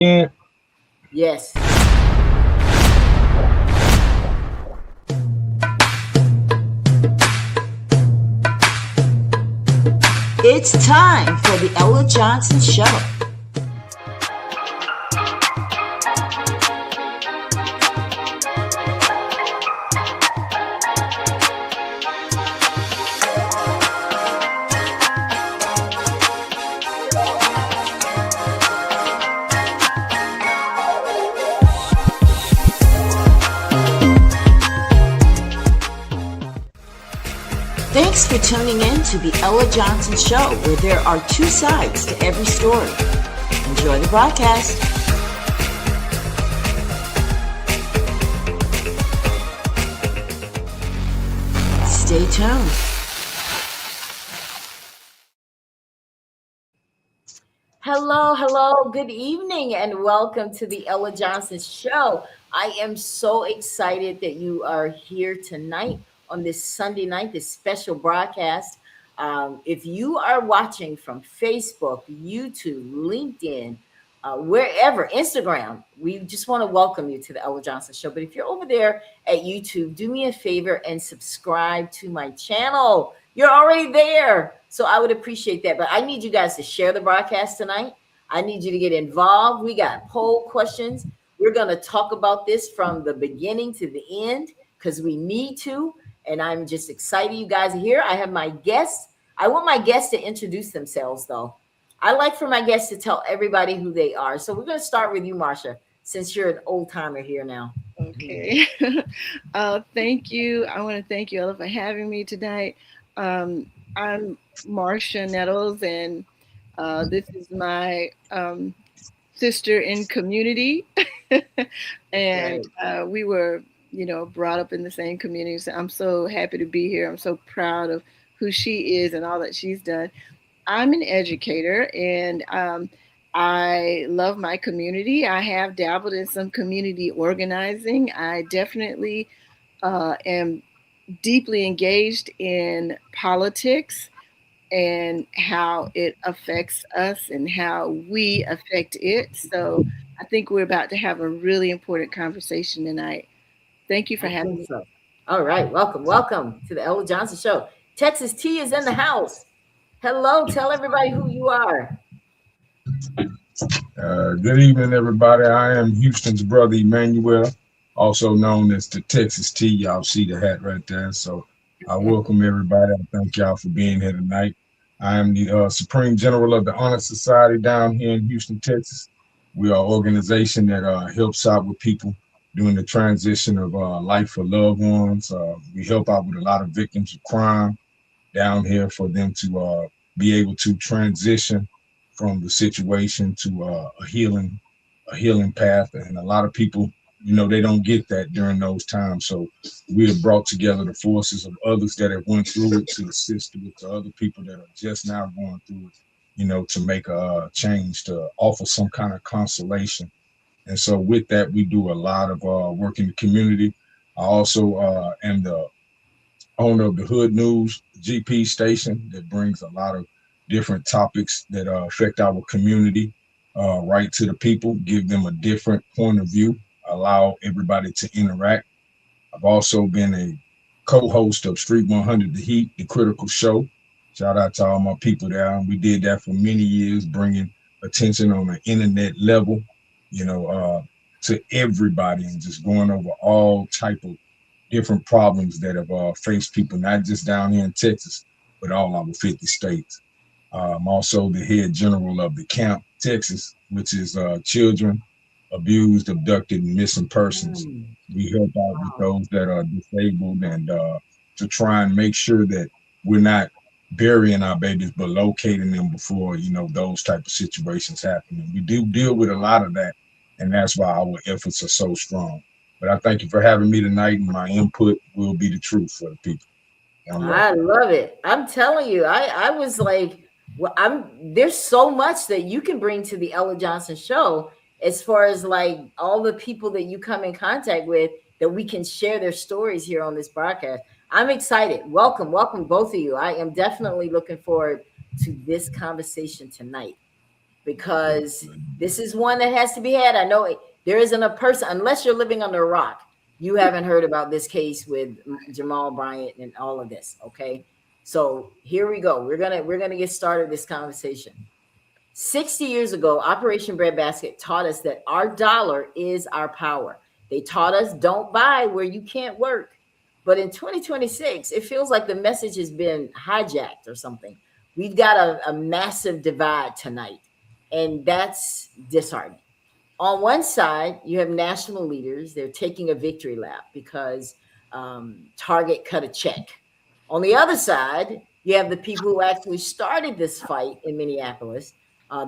Yeah. Yes. It's time for the Ella Johnson Show. Thanks for tuning in to the Ella Johnson Show, where there are two sides to every story. Enjoy the broadcast. Stay tuned. Hello, good evening, and welcome to the Ella Johnson Show. I am so excited that you are here tonight on this Sunday night, this special broadcast. If you are watching from Facebook, YouTube, LinkedIn, wherever, Instagram, we just want to welcome you to the Ella Johnson Show. But if you're over there at YouTube, do me a favor and subscribe to my channel. You're already there. So I would appreciate that. But I need you guys to share the broadcast tonight. I need you to get involved. We got poll questions. We're going to talk about this from the beginning to the end because we need to. And I'm just excited you guys are here. I have my guests. I want my guests to introduce themselves, though. I like for my guests to tell everybody who they are. So we're going to start with you, Marsha, since you're an old timer here now. Okay. Thank you. I want to thank you, Ella, for having me tonight. I'm Marcia Nettles, and this is my sister in community. And we were, brought up in the same community. So I'm so happy to be here. I'm so proud of who she is and all that she's done. I'm an educator, and I love my community. I have dabbled in some community organizing. I definitely am deeply engaged in politics and how it affects us and how we affect it. So I think we're about to have a really important conversation tonight. Thank you for having me. So. All right. Welcome to the Ella Johnson Show. Texas T is in the house. Hello. Tell everybody who you are. Good evening, everybody. I am Houston's brother, Emmanuel, also known as the Texas T. Y'all see the hat right there. So I welcome everybody. I thank y'all for being here tonight. I am the Supreme General of the Honor Society down here in Houston, Texas. We are an organization that helps out with people during the transition of life for loved ones. We help out with a lot of victims of crime down here for them to be able to transition from the situation to a healing path. And a lot of people, they don't get that during those times. So we have brought together the forces of others that have went through it to assist with the other people that are just now going through it, to make a change, to offer some kind of consolation. And so with that, we do a lot of work in the community. I also am the owner of the Hood News GP station that brings a lot of different topics that affect our community right to the people, give them a different point of view, allow everybody to interact. I've also been a co-host of Street 100 The Heat, the critical show. Shout out to all my people there. We did that for many years, bringing attention on an internet level, to everybody and just going over all type of different problems that have faced people, not just down here in Texas, but all over 50 states. I'm also the head general of the Camp Texas, which is children abused, abducted, and missing persons. We help out with those that are disabled and to try and make sure that we're not burying our babies, but locating them before, those type of situations happen. And we do deal with a lot of that, and that's why our efforts are so strong. But I thank you for having me tonight, and my input will be the truth for the people. I love it. I'm telling you, I was like, well, there's so much that you can bring to the Ella Johnson Show as far as like all the people that you come in contact with that we can share their stories here on this broadcast. I'm excited. Welcome, both of you. I am definitely looking forward to this conversation tonight. because this is one that has to be had. I know there isn't a person, unless you're living under a rock, you haven't heard about this case with Jamal Bryant and all of this. Okay, so here we go. We're gonna get started this conversation. 60 years ago, Operation Breadbasket taught us that our dollar is our power. They taught us don't buy where you can't work. But in 2026, it feels like the message has been hijacked or something. We've got a massive divide tonight, and that's disheartening. On one side, you have national leaders. They're taking a victory lap because Target cut a check. On the other side, you have the people who actually started this fight in Minneapolis,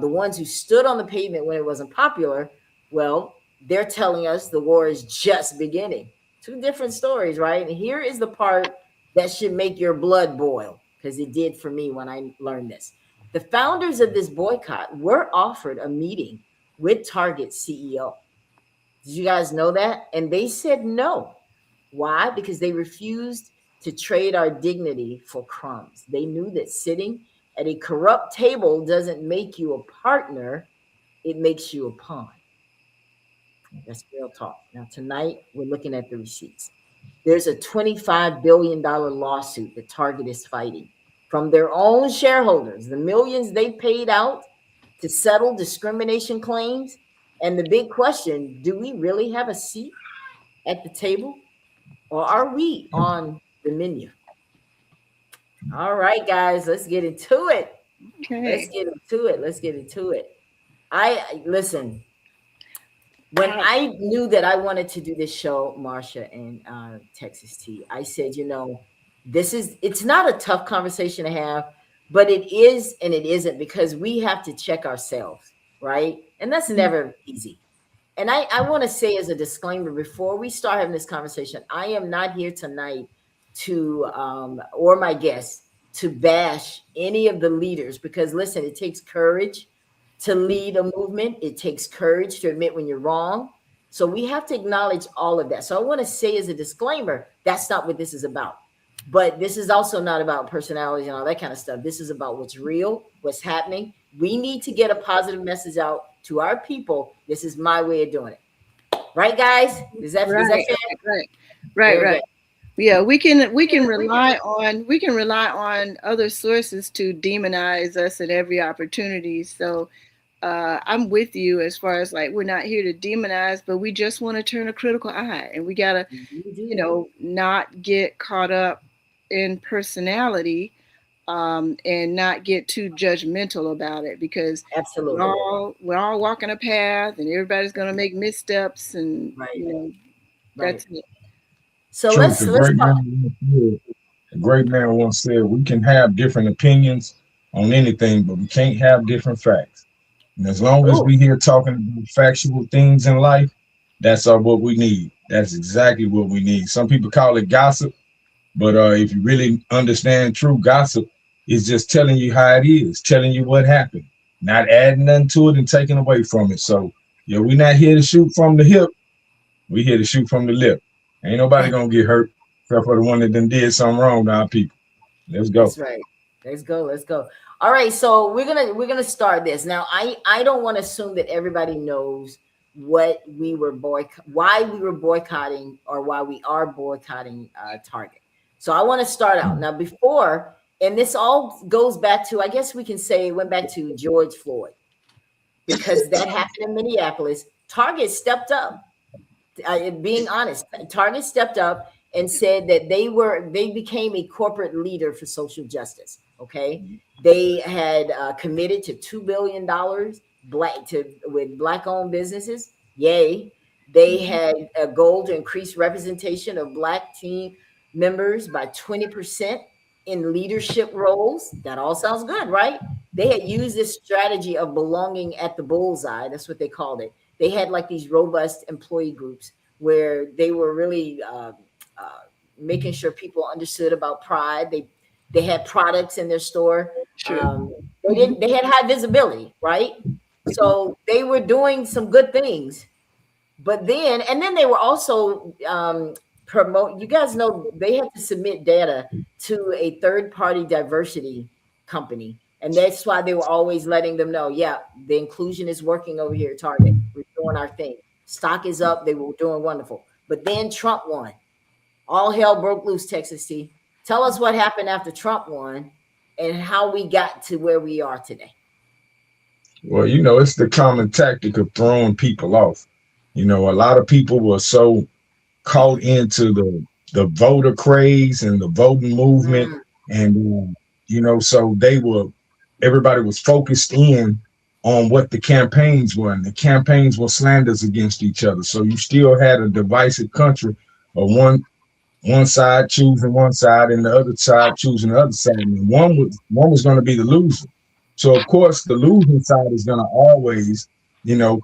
the ones who stood on the pavement when it wasn't popular. Well, they're telling us the war is just beginning. Two different stories, right? And here is the part that should make your blood boil, because it did for me when I learned this. The founders of this boycott were offered a meeting with Target CEO. Did you guys know that? And they said no. Why? Because they refused to trade our dignity for crumbs. They knew that sitting at a corrupt table doesn't make you a partner, it makes you a pawn. That's real talk. Now, tonight, we're looking at the receipts. There's a $25 billion lawsuit that Target is fighting from their own shareholders, the millions they paid out to settle discrimination claims. And the big question, do we really have a seat at the table, or are we on the menu? All right, guys, let's get into it. Let's Okay. get into it. Let's get into it. I listen. When I knew that I wanted to do this show, Marsha and Texas T, I said, it's not a tough conversation to have, but it is and it isn't, because we have to check ourselves, right? And that's never easy. And I want to say, as a disclaimer, before we start having this conversation, I am not here tonight to, or my guests, to bash any of the leaders, because listen, it takes courage to lead a movement. It takes courage to admit when you're wrong. So we have to acknowledge all of that. So I want to say, as a disclaimer, that's not what this is about. But this is also not about personalities and all that kind of stuff. This is about what's real, what's happening. We need to get a positive message out to our people. This is my way of doing it. Right, guys? Is that Right, fair? right, right, Very good. right. Yeah, we can rely on other sources to demonize us at every opportunity. So I'm with you as far as, like, we're not here to demonize, but we just want to turn a critical eye, and we gotta, You do. not get caught up in personality, and not get too judgmental about it, because we're Absolutely. all we're all walking a path, and everybody's gonna make missteps, and Right. Right. that's it. So Truth, let's talk. a great man once said, we can have different opinions on anything, but we can't have different facts. And as long as Oh, we here talking about factual things in life, that's what we need. That's exactly what we need. Some people call it gossip, but if you really understand true gossip, it's just telling you how it is, telling you what happened, not adding nothing to it and taking away from it. So yeah, we're not here to shoot from the hip. We here to shoot from the lip. Ain't nobody gonna get hurt except for the one that done did something wrong to our people. Let's go. that's right. Let's go. Let's go. All right. So we're gonna start this now. I don't want to assume that everybody knows why we were boycotting, or why we are boycotting Target. So I want to start out now, before, and this all goes back to, I guess we can say, it went back to George Floyd, because that happened in Minneapolis. Target stepped up. Being honest, Target stepped up and said that they became a corporate leader for social justice. Okay, they had committed to $2 billion with black owned businesses. Yay! They had a goal to increase representation of black team members by 20% in leadership roles. That all sounds good, right? They had used this strategy of belonging at the bullseye. That's what they called it. They had like these robust employee groups where they were really uh, making sure people understood about pride. They had products in their store. Sure. They didn't. They had high visibility, right? So they were doing some good things. But then they were also promote. You guys know they had to submit data to a third party diversity company, And that's why they were always letting them know, yeah, the inclusion is working over here at Target. We're doing our thing. Stock is up. They were doing wonderful. But then Trump won. All hell broke loose, Texas T. Tell us what happened after Trump won and how we got to where we are today. Well, it's the common tactic of throwing people off. A lot of people were so caught into the voter craze and the voting movement, Mm, and so everybody was focused in on what the campaigns were, and the campaigns were slanders against each other. So you still had a divisive country of one side choosing one side and the other side choosing the other side. And one was going to be the loser. So of course the losing side is going to always,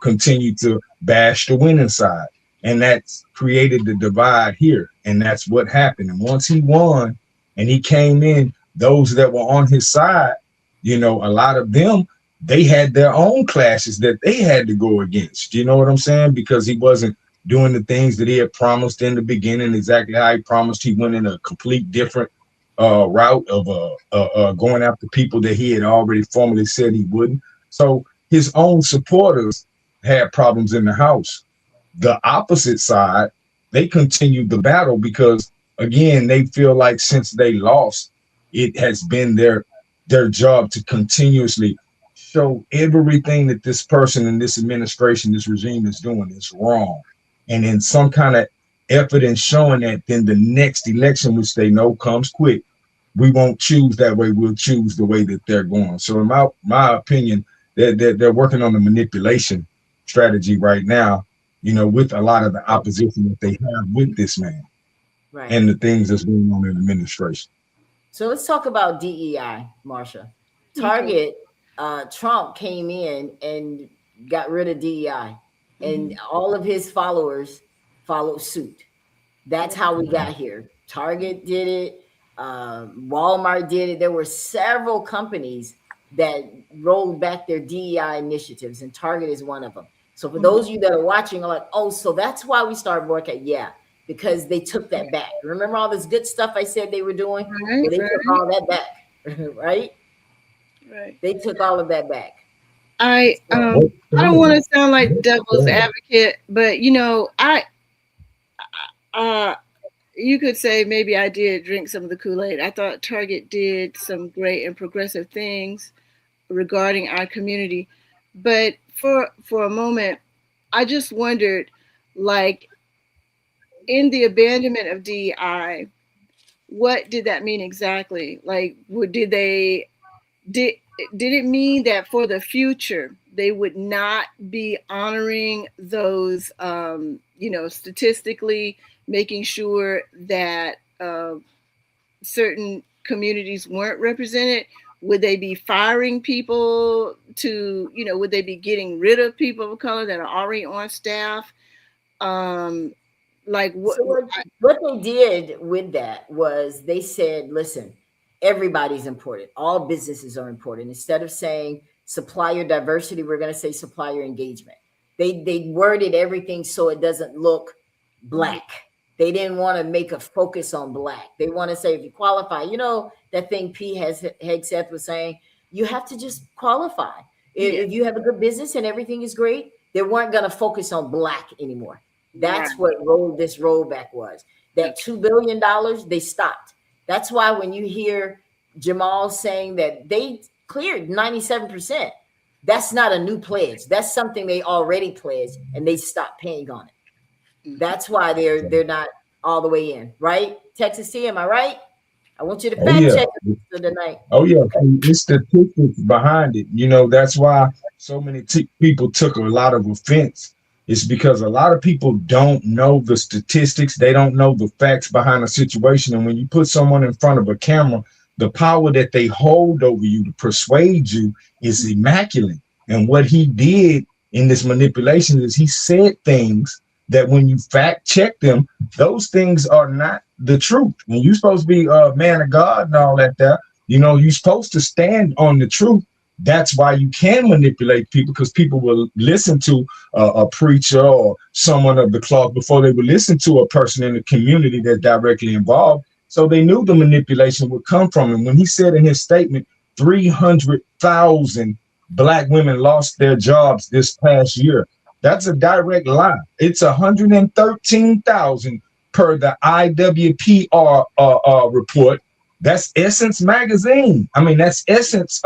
continue to bash the winning side. And that's created the divide here. And that's what happened. And once he won and he came in, those that were on his side, a lot of them, they had their own clashes that they had to go against. You know what I'm saying? Because he wasn't doing the things that he had promised in the beginning, exactly how he promised. He went in a complete different route of going after people that he had already formally said he wouldn't. So his own supporters had problems in the House. The opposite side, they continued the battle because, again, they feel like since they lost, it has been their job to continuously show everything that this person in this administration, this regime is doing is wrong. And in some kind of effort in showing that, then the next election, which they know comes quick, we won't choose that way. We'll choose the way that they're going. So in my opinion, they're working on the manipulation strategy right now, with a lot of the opposition that they have with this man right. and the things that's going on in the administration. So let's talk about DEI, Marsha. Target, Trump came in and got rid of DEI, and all of his followers followed suit. That's how we got here. Target did it. Walmart did it. There were several companies that rolled back their DEI initiatives, and Target is one of them. So for those of you that are watching, are like, oh, so that's why we started Boycott. Yeah, because they took that back. Remember all this good stuff I said they were doing? Right, Well, they right. took all that back, right? Right. They took all of that back. I So, I don't want to sound like devil's advocate, but I you could say maybe I did drink some of the Kool-Aid. I thought Target did some great and progressive things regarding our community. But for a moment, I just wondered, like, in the abandonment of DEI, what did that mean exactly? Like, did it mean that for the future they would not be honoring those, statistically making sure that certain communities weren't represented? Would they be firing people would they be getting rid of people of color that are already on staff? Like what? So what they did with that was they said, listen, everybody's important. All businesses are important. Instead of saying supplier diversity, we're going to say supplier engagement. They worded everything so it doesn't look black. They didn't want to make a focus on black. They want to say if you qualify, that thing P has Hegseth was saying, you have to just qualify. If you have a good business and everything is great, they weren't going to focus on black anymore. That's what this rollback was. That $2 billion, they stopped. That's why when you hear Jamal saying that they cleared 97%, that's not a new pledge. That's something they already pledged and they stopped paying on it. That's why they're not all the way in, right? Texas T, am I right? I want you to fact check tonight. Oh yeah, it's statistics behind it. That's why so many people took a lot of offense. It's because a lot of people don't know the statistics. They don't know the facts behind a situation. And when you put someone in front of a camera, the power that they hold over you to persuade you is immaculate. And what he did in this manipulation is he said things that when you fact check them, those things are not the truth. And you're supposed to be a man of God and all that there. You're supposed to stand on the truth. That's why you can manipulate people, because people will listen to a preacher or someone of the cloth before they would listen to a person in the community that's directly involved. So they knew the manipulation would come from him. When he said in his statement, 300,000 black women lost their jobs this past year. That's a direct lie. It's 113,000 per the IWPR report. That's Essence magazine. I mean, that's Essence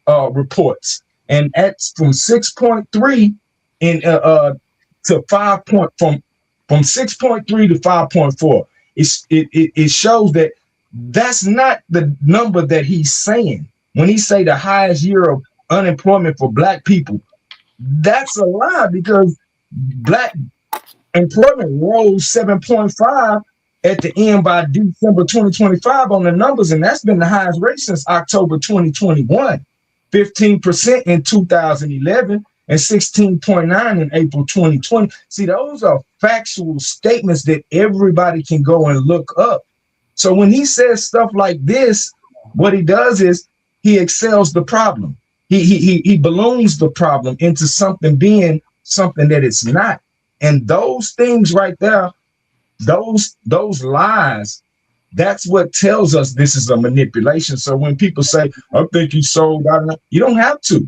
reports, and that's from 6.3 in to 5 point from 6.3 to 5.4. It shows that that's not the number that he's saying when he say the highest year of unemployment for black people. That's a lie, because black employment rose 7.5 at the end by December 2025 on the numbers, and that's been the highest rate since October 2021. 15% in 2011 and 16.9 in April 2020. See, those are factual statements that everybody can go and look up. So when he says stuff like this, what he does is he excels the problem. He balloons the problem into something being something that it's not. And those things right there, those lies, that's what tells us this is a manipulation. So when people say, I think you sold out, you don't have to.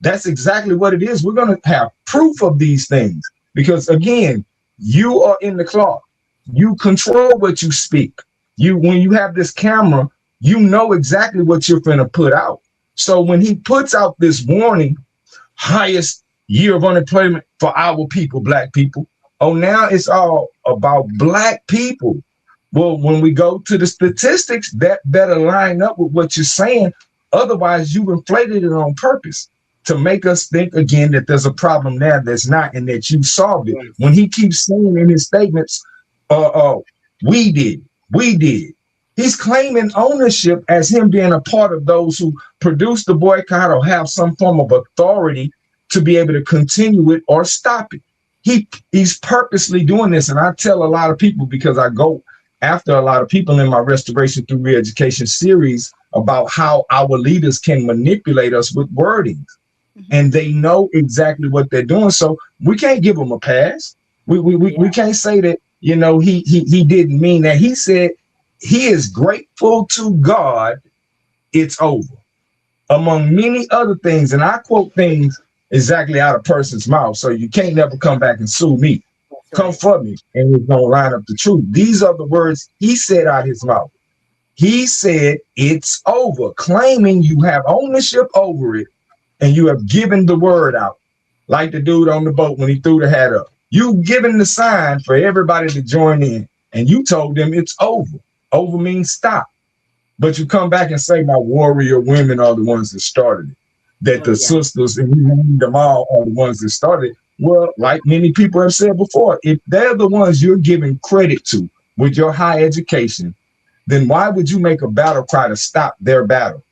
That's exactly what it is. We're going to have proof of these things, because again, you are in the clock. You control what you speak. When you have this camera, you know exactly what you're going to put out. So when he puts out this warning, highest year of unemployment for our people, black people, oh, now it's all about black people. Well, when we go to the statistics, that better line up with what you're saying. Otherwise, you inflated it on purpose to make us think again that there's a problem there that's not, and that you solved it. When he keeps saying in his statements, we did. He's claiming ownership as him being a part of those who produce the boycott or have some form of authority to be able to continue it or stop it. He's purposely doing this. And I tell a lot of people, because I go after a lot of people in my Restoration Through Reeducation series, about how our leaders can manipulate us with wordings. And they know exactly what they're doing. So we can't give them a pass. We can't say that, he didn't mean that. He said he is grateful to God it's over, among many other things. And I quote things exactly out of a person's mouth. So you can't never come back and sue me. Come for me, and it's going to line up the truth. These are the words he said out his mouth. He said it's over, claiming you have ownership over it, and you have given the word out, like the dude on the boat when he threw the hat up. You've given the sign for everybody to join in, and you told them it's over. Over means stop. But you come back and say my warrior women are the ones that started it, that the sisters, and we named them all, are the ones that started it. Well, like many people have said before, if they're the ones you're giving credit to with your high education, then why would you make a battle cry to stop their battle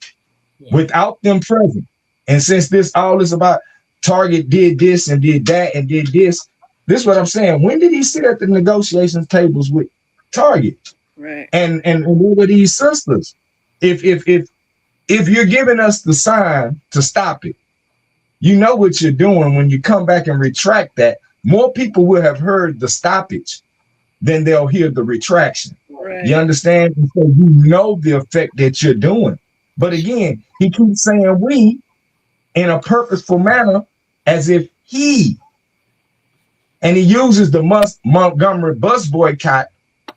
without them present? And since this all is about Target did this and did that and did this is what I'm saying. When did he sit at the negotiation tables with Target? Right. And what were these sisters? If you're giving us the sign to stop it, you know what you're doing. When you come back and retract that, more people will have heard the stoppage than they'll hear the retraction. Right. You understand? And so you know the effect that you're doing. But again, he keeps saying we in a purposeful manner, as if he, and he uses the Montgomery bus boycott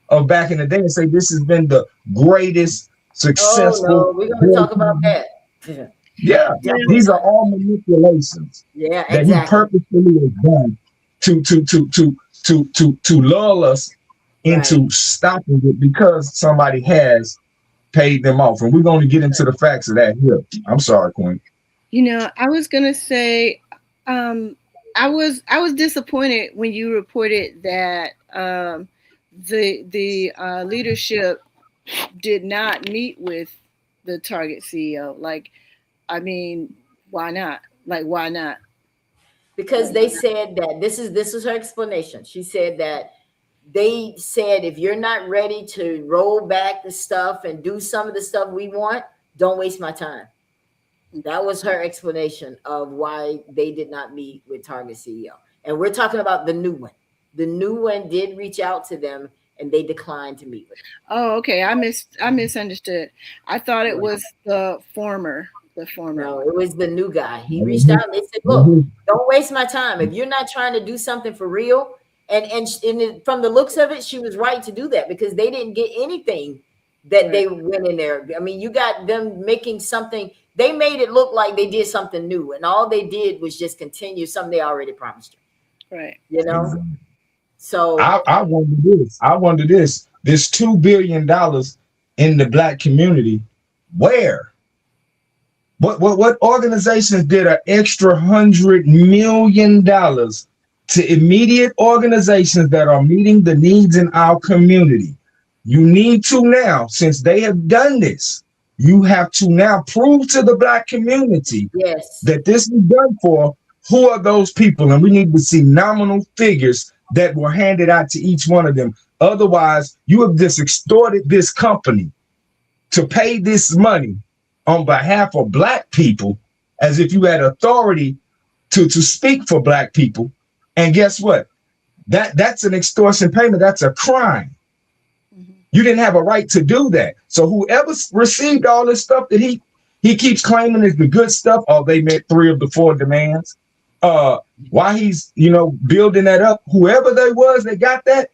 of back in the day and say this has been the greatest successful. Oh, no, we're going to talk about that. Yeah, these are all manipulations. Yeah, that exactly. he purposefully has done to lull us into stopping it, because somebody has paid them off. And we're going to get into the facts of that here. I'm sorry, Queen. I was gonna say, I was disappointed when you reported that the leadership did not meet with the Target CEO. Like, I mean, why not? Like, why not? Because they said that this is her explanation. She said that they said if you're not ready to roll back the stuff and do some of the stuff we want, don't waste my time. That was her explanation of why they did not meet with Target CEO. And we're talking about the new one. The new one did reach out to them and they declined to meet with him. Oh, okay. I misunderstood. I thought it Right. was the former No, one. it was the new guy. He reached out Mhm. and they said, "Look, Mhm. don't waste my time. If you're not trying to do something for real." From the looks of it, she was right to do that because they didn't get anything that Right. they went in there. I mean, you got them making something. They made it look like they did something new, and all they did was just continue something they already promised Right. you. You know. Exactly. So I wonder this. I wonder this. This $2 billion in the black community. Where? What organizations did an extra $100 million to immediate organizations that are meeting the needs in our community? You need to now, since they have done this, you have to now prove to the black community yes, that this is done for. Who are those people? And we need to see nominal figures that were handed out to each one of them. Otherwise, you have just extorted this company to pay this money on behalf of black people as if you had authority to speak for black people. And guess what? That's an extortion payment. That's a crime. Hmm. You didn't have a right to do that. So whoever received all this stuff that he keeps claiming is the good stuff, oh, they met 3 of the 4 demands. While he's building that up, whoever they was that got that,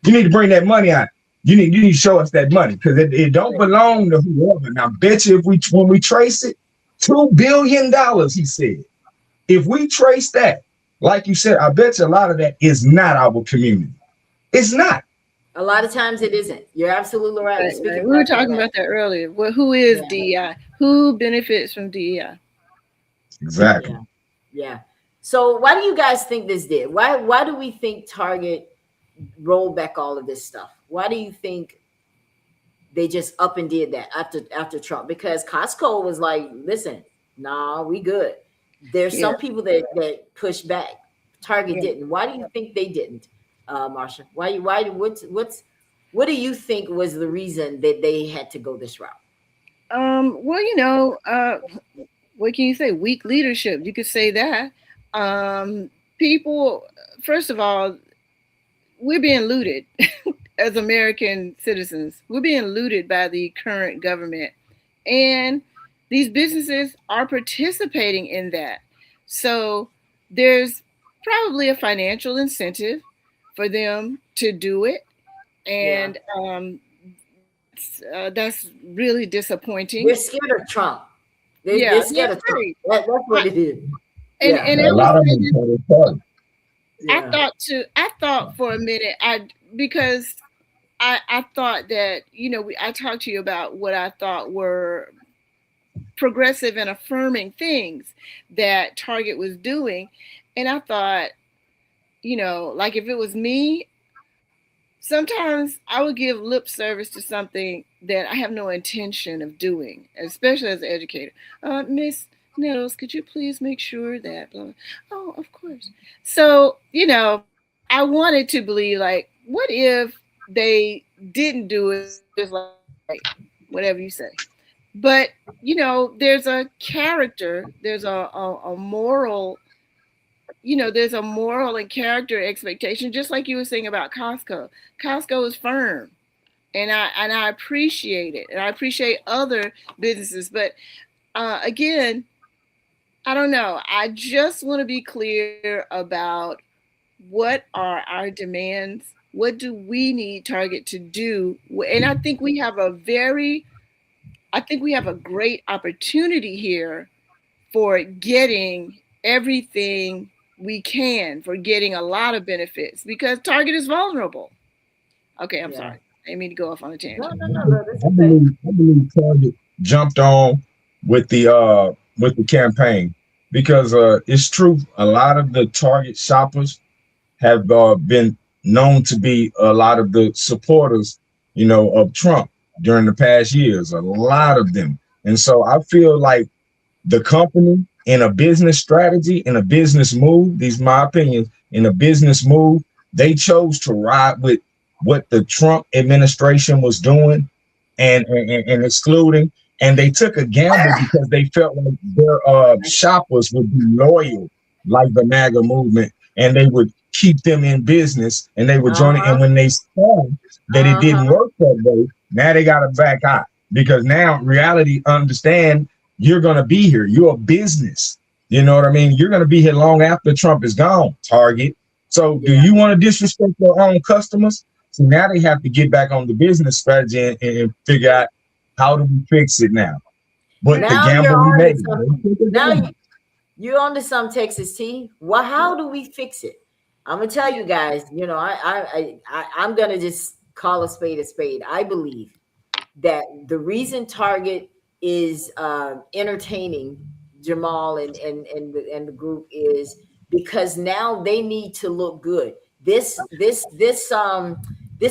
you need to bring that money out. You need to show us that money because it don't belong to whoever. Now, bet you when we trace it, $2 billion, he said. If we trace that, like you said, I bet you a lot of that is not our community. It's not. a lot of times it isn't. You're absolutely right. You're Right. speaking Right. We were facts on talking that. about that earlier. Well, who is Yeah, DEI? Who benefits from DEI? Exactly. yeah, yeah. So why do you guys think this did? Why do we think Target rolled back all of this stuff? Why do you think they just up and did that after Trump? Because Costco was like, listen, nah, we good. There's Yeah. some people that push back. Target Yeah. didn't. Why do you think they didn't, Marsha? What do you think was the reason that they had to go this route? Well, what can you say? Weak leadership. You could say that. People, first of all, we're being looted as American citizens. We're being looted by the current government. And these businesses are participating in that. So there's probably a financial incentive for them to do it. Yeah, And that's really they're disappointing. scared of Trump. They're Yeah, yeah, scared of Trump. right. That's what I, it is. Yeah, and A I will lot of say them this, are retarded. yeah, I thought for a minute, because I thought that, I talked to you about what I thought were progressive and affirming things that Target was doing. And I thought, like if it was me, sometimes I would give lip service to something that I have no intention of doing, especially as an educator. Miss Nettles, could you please make sure that? Blah, blah. Oh, of course. So, I wanted to believe, like, what if they didn't do it just like, whatever you say? But, there's a character, there's a moral, there's a moral and character expectation, just like you were saying about Costco. Costco is firm, and I appreciate it, and I appreciate other businesses. But again, I don't know. I just want to be clear about what are our demands. What do we need Target to do? And I think we have a great opportunity here for getting everything we can, for getting a lot of benefits, because Target is vulnerable. Okay, I'm yeah. sorry. I didn't mean to go off on a No, tangent. no, no, no. That's I okay. believe I believe Target jumped on with the campaign because it's true. A lot of the Target shoppers have been known to be a lot of the supporters, of Trump during the past years. A lot of them, and so I feel like the company in a business strategy, in a business move, these are my opinions, in a business move, they chose to ride with what the Trump administration was doing and excluding. And they took a gamble because they felt like their shoppers would be loyal, like the MAGA movement, and they would keep them in business, and they were joining. Uh-huh. And when they saw that it didn't Uh-huh. work that way, now they got to back out because now reality understand you're going to be here. You're a business. You know what I mean? You're going to be here long after Trump is gone, Target. So do Yeah. you want to disrespect your own customers? So now they have to get back on the business strategy and figure out how do we fix it now. But the Now you're gamble we on to made. something. Now you're on to some, Texas T. Well, how do we fix it? I'm gonna tell you guys. You know, I'm gonna just call a spade a spade. I believe that the reason Target is entertaining Jamal and the group is because now they need to look good. This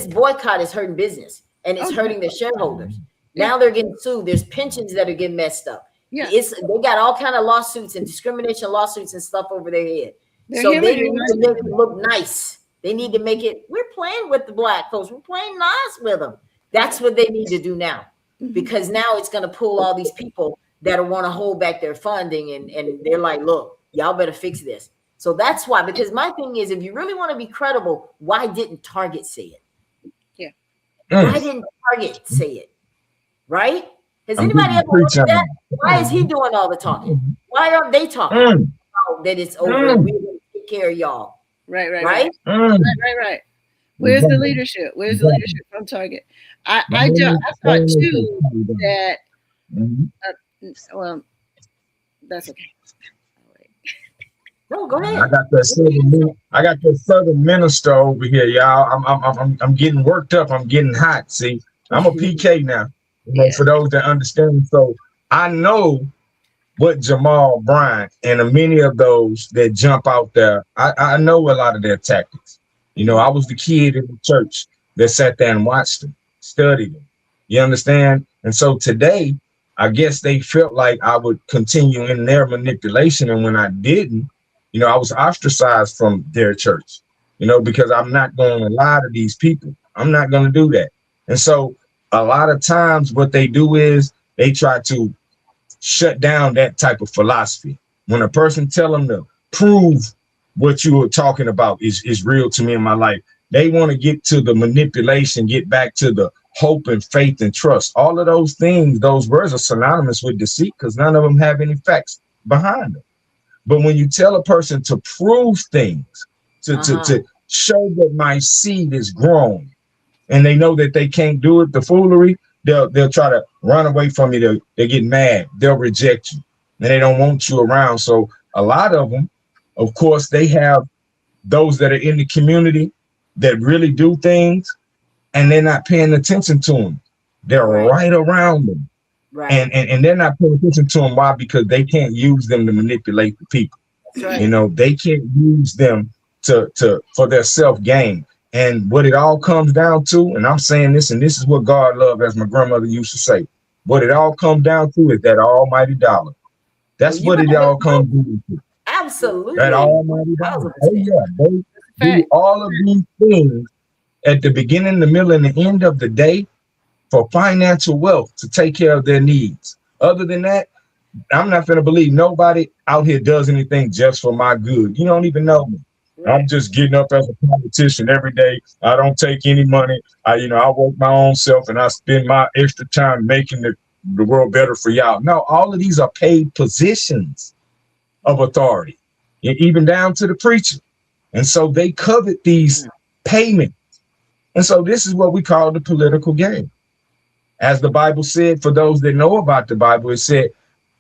boycott is hurting business and it's Oh, hurting their shareholders. yeah, Now they're getting sued. There's pensions that are getting messed up. yeah. They got all kind of lawsuits and discrimination lawsuits and stuff over their head. They're So they hemorrhaging need to make it look nice. They need to make it. We're playing with the black folks. We're playing nice with them. That's what they need to do now, because now it's going to pull all these people that want to hold back their funding, and they're like, look, y'all better fix this. So that's why. Because my thing is, if you really want to be credible, why didn't Target say it? Yeah. Why didn't Target say it? Right? Has I'm anybody getting ever looked at that? preaching. Why is he doing all the talking? Why aren't they talking? That it's over and we're going to take care of y'all. Right, right, right, Right? right. Where's the leadership? Where's the leadership from Target? I thought too that. Well, that's okay. No, go ahead. I got that southern minister over here, y'all. I'm getting worked up. I'm getting hot. See, I'm a PK now. You know, for those that understand. So I know what Jamal Bryant and many of those that jump out there. I know a lot of their tactics. You know, I was the kid in the church that sat there and watched them, studied them. You understand? And so today, I guess they felt like I would continue in their manipulation. And when I didn't, you know, I was ostracized from their church, you know, because I'm not going to lie to these people. I'm not going to do that. And so a lot of times what they do is they try to shut down that type of philosophy. When a person tell them to prove what you were talking about is real to me in my life, they want to get to the manipulation, get back to the hope and faith and trust. All of those things, those words are synonymous with deceit because none of them have any facts behind them. But when you tell a person to prove things, to show that my seed is growing, and they know that they can't do it, the foolery, they'll try to run away from you. They'll get mad. They'll reject you, and they don't want you around. So a lot of them, of course, they have those that are in the community that really do things, and they're not paying attention to them. They're right around them. Right. And they're not paying attention to them. Why? Because they can't use them to manipulate the people. That's right. You know, they can't use them to for their self-gain. And what it all comes down to, and I'm saying this, and this is what God loves, as my grandmother used to say, what it all comes down to is that almighty dollar. That's what it all comes down to. Absolutely. That almighty dollar. Oh, yeah. They do all of these things at the beginning, the middle, and the end of the day for financial wealth to take care of their needs. Other than that, I'm not going to believe nobody out here does anything just for my good. You don't even know me. Right. I'm just getting up as a politician every day. I don't take any money. I work my own self and I spend my extra time making the world better for y'all. No, all of these are paid positions of authority, even down to the preacher. And so they covet these payments. And so this is what we call the political game. As the Bible said, for those that know about the Bible, it said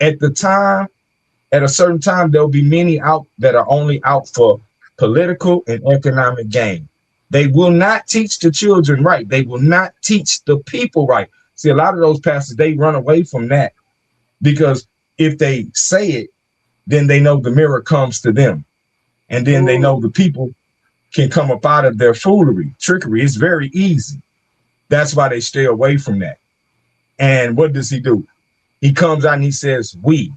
at a certain time, there'll be many out that are only out for political and economic gain. They will not teach the children right. They will not teach the people right. See, a lot of those pastors, they run away from that because if they say it, then they know the mirror comes to them. And then they know the people can come up out of their foolery, trickery. It's very easy. That's why they stay away from that. And what does he do? He comes out and he says, we.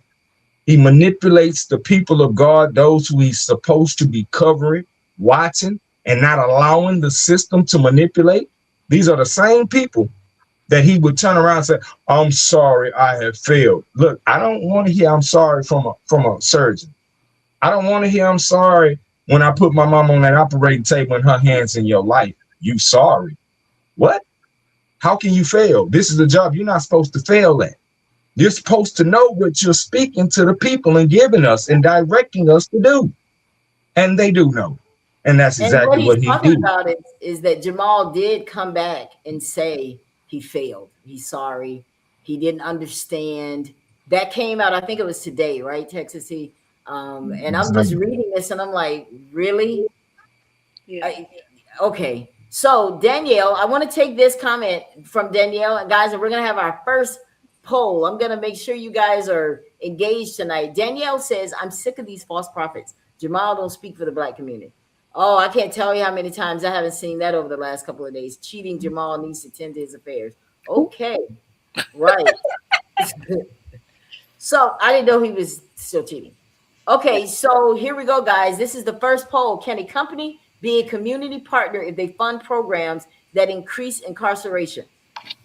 He manipulates the people of God, those who he's supposed to be covering, watching, and not allowing the system to manipulate. These are the same people that he would turn around and say, I'm sorry, I have failed. Look, I don't want to hear I'm sorry from a surgeon. I don't want to hear I'm sorry When I put my mom on that operating table and her hands in your life, you sorry. What? How can you fail? This is a job you're not supposed to fail at. You're supposed to know what you're speaking to the people and giving us and directing us to do. And they do know. And that's And what exactly he's what he talking did. about is that Jamal did come back and say he failed. He's sorry. He didn't understand. That came out, I think it was today, right, Texas He. And I'm just reading this and I'm like, really? Yeah. Okay. So Danielle, I want to take this comment from Danielle, and guys, and we're gonna have our first poll. I'm gonna make sure you guys are engaged tonight. Danielle says, "I'm sick of these false prophets. Jamal don't speak for the black community." Oh, I can't tell you how many times I haven't seen that over the last couple of days. Cheating Jamal needs to tend to his affairs. Okay, right. So I didn't know he was still cheating. Okay, so here we go, guys. This is the first poll. Can a company be a community partner if they fund programs that increase incarceration?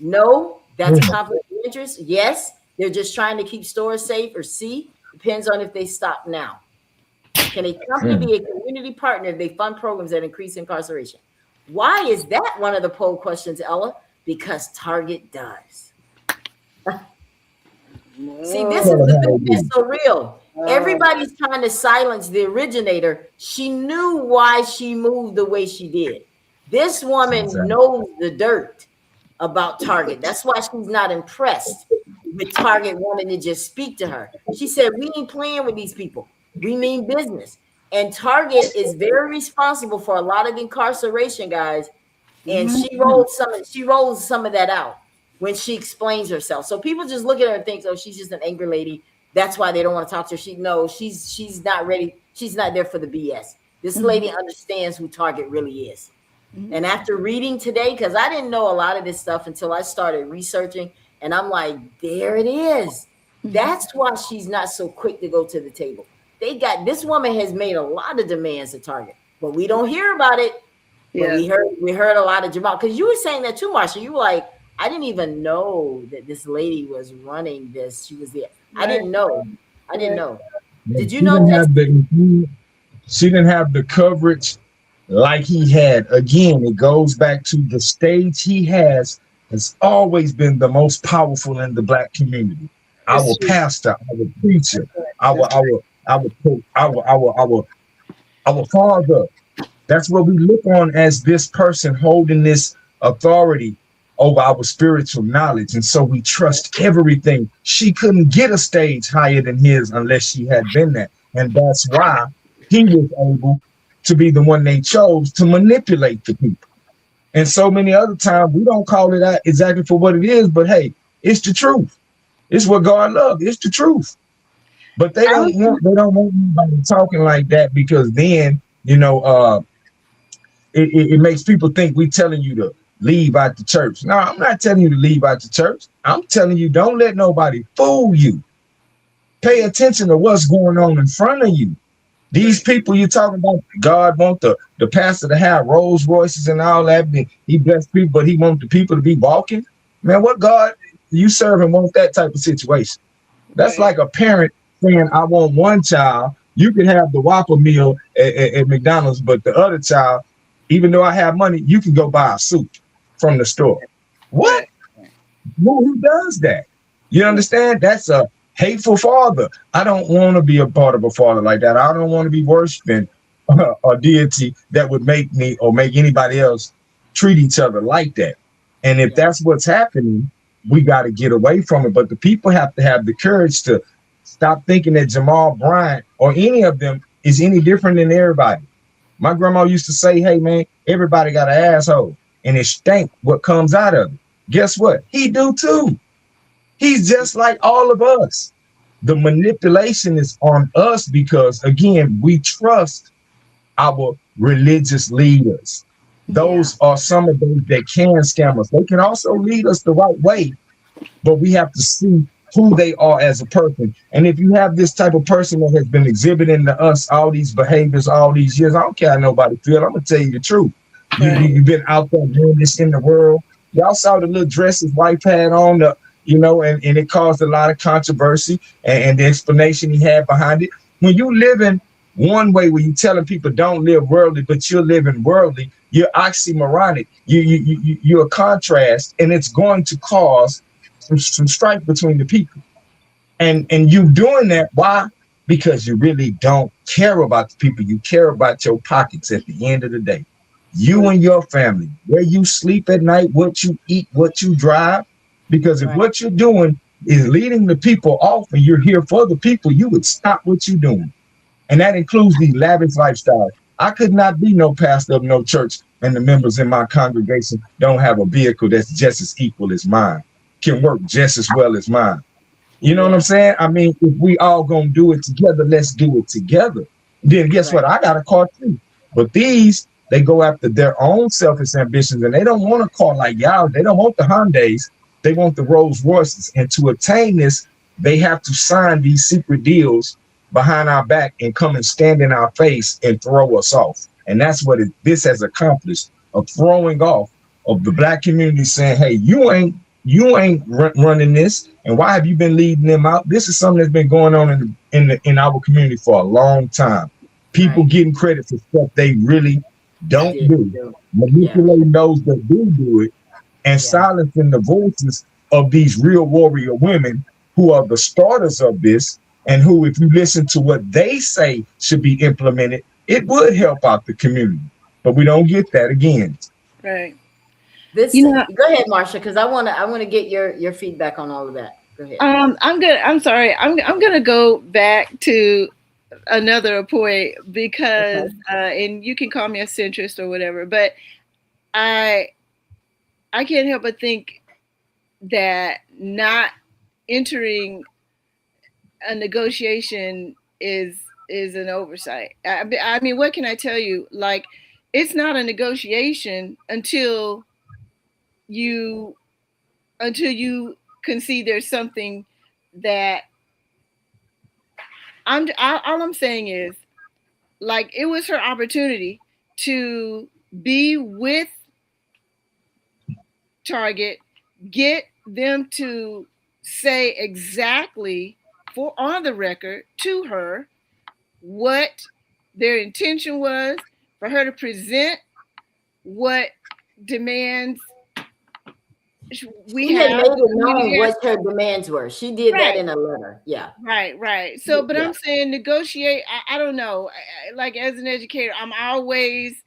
No, that's a conflict of interest. Yes, they're just trying to keep stores safe. Or C, depends on if they stop now. Can a company be a community partner if they fund programs that increase incarceration? Why is that one of the poll questions, Ella? Because Target does. See, this is the thing that's so real. Everybody's trying to silence the originator. She knew why she moved the way she did. This woman knows the dirt about Target. That's why she's not impressed with Target wanting to just speak to her. She said, "We ain't playing with these people. We mean business." And Target is very responsible for a lot of incarceration, guys. And she rolls some of that out when she explains herself. So people just look at her and think, "Oh, she's just an angry lady. That's why they don't want to talk to her." She's not ready. She's not there for the BS. This lady understands who Target really is. And after reading today, because I didn't know a lot of this stuff until I started researching, and I'm like, there it is. That's why she's not so quick to go to the table. This woman has made a lot of demands at Target, but we don't hear about it. But we heard a lot of Jamal, because you were saying that too, Marsha. You were like, I didn't even know that this lady was running this. She was there. I didn't know. Did you know that? She didn't have the coverage like he had. Again, it goes back to the stage he has always been the most powerful in the black community. Our pastor, our preacher, our father. That's what we look on as this person holding this authority over our spiritual knowledge. And so we trust everything. She couldn't get a stage higher than his unless she had been there. And that's why he was able to be the one they chose to manipulate the people. And so many other times we don't call it out exactly for what it is, but hey, it's the truth. It's what God loves. It's the truth. But they don't want anybody talking like that, because then, it makes people think we telling you to leave out the church. No, I'm not telling you to leave out the church. I'm telling you, don't let nobody fool you. Pay attention to what's going on in front of you. These people you're talking about, God want the pastor to have Rolls Royces and all that. He bless people, but he want the people to be walking. Man, what God you serve and want that type of situation? That's like a parent saying, I want one child. You can have the Whopper meal at McDonald's, but the other child, even though I have money, you can go buy a suit from the store. What? Who does that? You understand? That's a hateful father. I don't want to be a part of a father like that. I don't want to be worshiping a deity that would make me or make anybody else treat each other like that. And if that's what's happening, we got to get away from it. But the people have to have the courage to stop thinking that Jamal Bryant or any of them is any different than everybody. My grandma used to say, hey, man, everybody got an asshole and it stank what comes out of it. Guess what? He do too. He's just like all of us. The manipulation is on us because, again, we trust our religious leaders. Those are some of those that can scam us. They can also lead us the right way, but we have to see who they are as a person. And if you have this type of person that has been exhibiting to us all these behaviors all these years, I don't care how nobody feel. I'm gonna tell you the truth. You've been out there doing this in the world. Y'all saw the little dresses wife had on, and it caused a lot of controversy and the explanation he had behind it. When you living one way where you're telling people don't live worldly, but you're living worldly, you're oxymoronic. You're a contrast, and it's going to cause some strife between the people. And you doing that, why? Because you really don't care about the people. You care about your pockets at the end of the day. You and your family, where you sleep at night, what you eat, what you drive. Because if Right. what you're doing is leading the people off and you're here for the people, you would stop what you're doing. And that includes the lavish lifestyle. I could not be no pastor of no church and the members in my congregation don't have a vehicle that's just as equal as mine, can work just as well as mine. You know what I'm Yeah. saying? I mean, if we all gonna do it together, let's do it together. Then guess Right. what? I got a car too. But these, they go after their own selfish ambitions and they don't want a car like y'all. They don't want the Hyundais. They want the Rolls Royces. And to attain this, they have to sign these secret deals behind our back and come and stand in our face and throw us off. And that's what this has accomplished, a throwing off of the black community saying, hey, you ain't running this, and why have you been leading them out? This is something that's been going on in our community for a long time. People Right. getting credit for stuff they really don't Did do, do. Yeah. manipulating those that do it, and Yeah. silencing the voices of these real warrior women who are the starters of this, and who, if you listen to what they say should be implemented, it would help out the community. But we don't get that again. Right. This. You know, Go ahead, Marsha, because I wanna get your feedback on all of that. Go ahead. I'm good. I'm sorry. I'm gonna go back to another point because, Okay. and you can call me a centrist or whatever, but I I can't help but think that not entering a negotiation is an oversight. I mean, what can I tell you? Like, it's not a negotiation you until you can see there's something that all I'm saying is, like, it was her opportunity to be with Target, get them to say exactly for on the record to her what their intention was, for her to present what demands we She had have, made the it community known has. what her demands were. She did that Right, in a letter. Yeah. right. So, but Yeah. I'm saying negotiate. I don't know. Like, as an educator, I'm always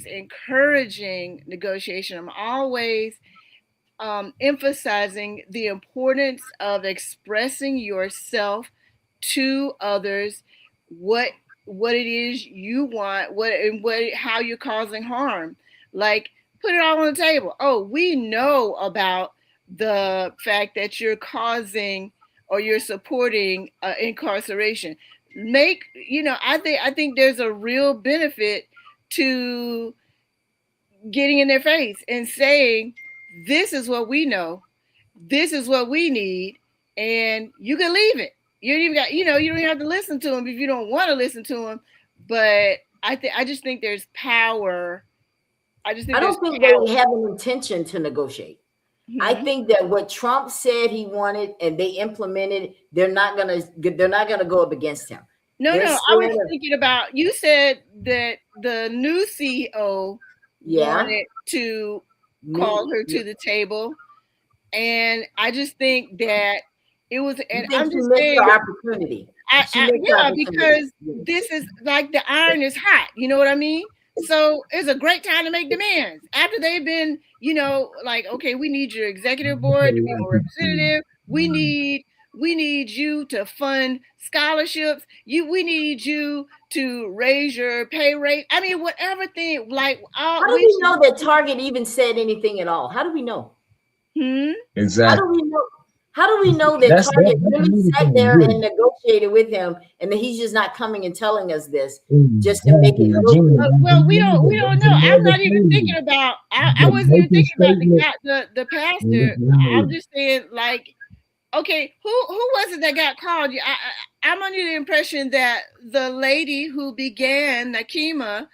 encouraging negotiation. I'm always emphasizing the importance of expressing yourself to others, what what it is you want, what how you're causing harm. Like, put it all on the table. Oh, we know about the fact that you're causing or you're supporting incarceration. I think there's a real benefit to getting in their face and saying, this is what we know, this is what we need, and you can leave it. You don't even got, you don't even have to listen to them if you don't want to listen to them. But I just think there's power. I just I think there's don't think power. they have an intention to negotiate. I Hmm. think that what Trump said he wanted and they implemented, they're not gonna go up against him. No, They're no. I was scared of. thinking about, you said that the new CEO Yeah. wanted to call Me. her to the table, and I just think that it was, You and think I'm she just missed her saying, opportunity? She missed her yeah, opportunity. because Yes. this is like the iron is hot. You know what I mean? So it's a great time to make demands after they've been, like, okay, we need your executive board to be more representative. We need you to fund scholarships. We need you to raise your pay rate. I mean, whatever thing, like, How all do we we should. know that Target even said anything at all? How do we know? Hmm? How do Exactly. we know? How do we know that Target That's really another sat thing. there Really. and negotiated with him, and that he's just not coming and telling us this just to make Exactly. it look Again, good? Well, we don't know. I'm not even thinking about. I the wasn't even making thinking about the statement. the pastor. I'm just saying, like, okay, who was it that got called? I'm under the impression that the lady who began Nakima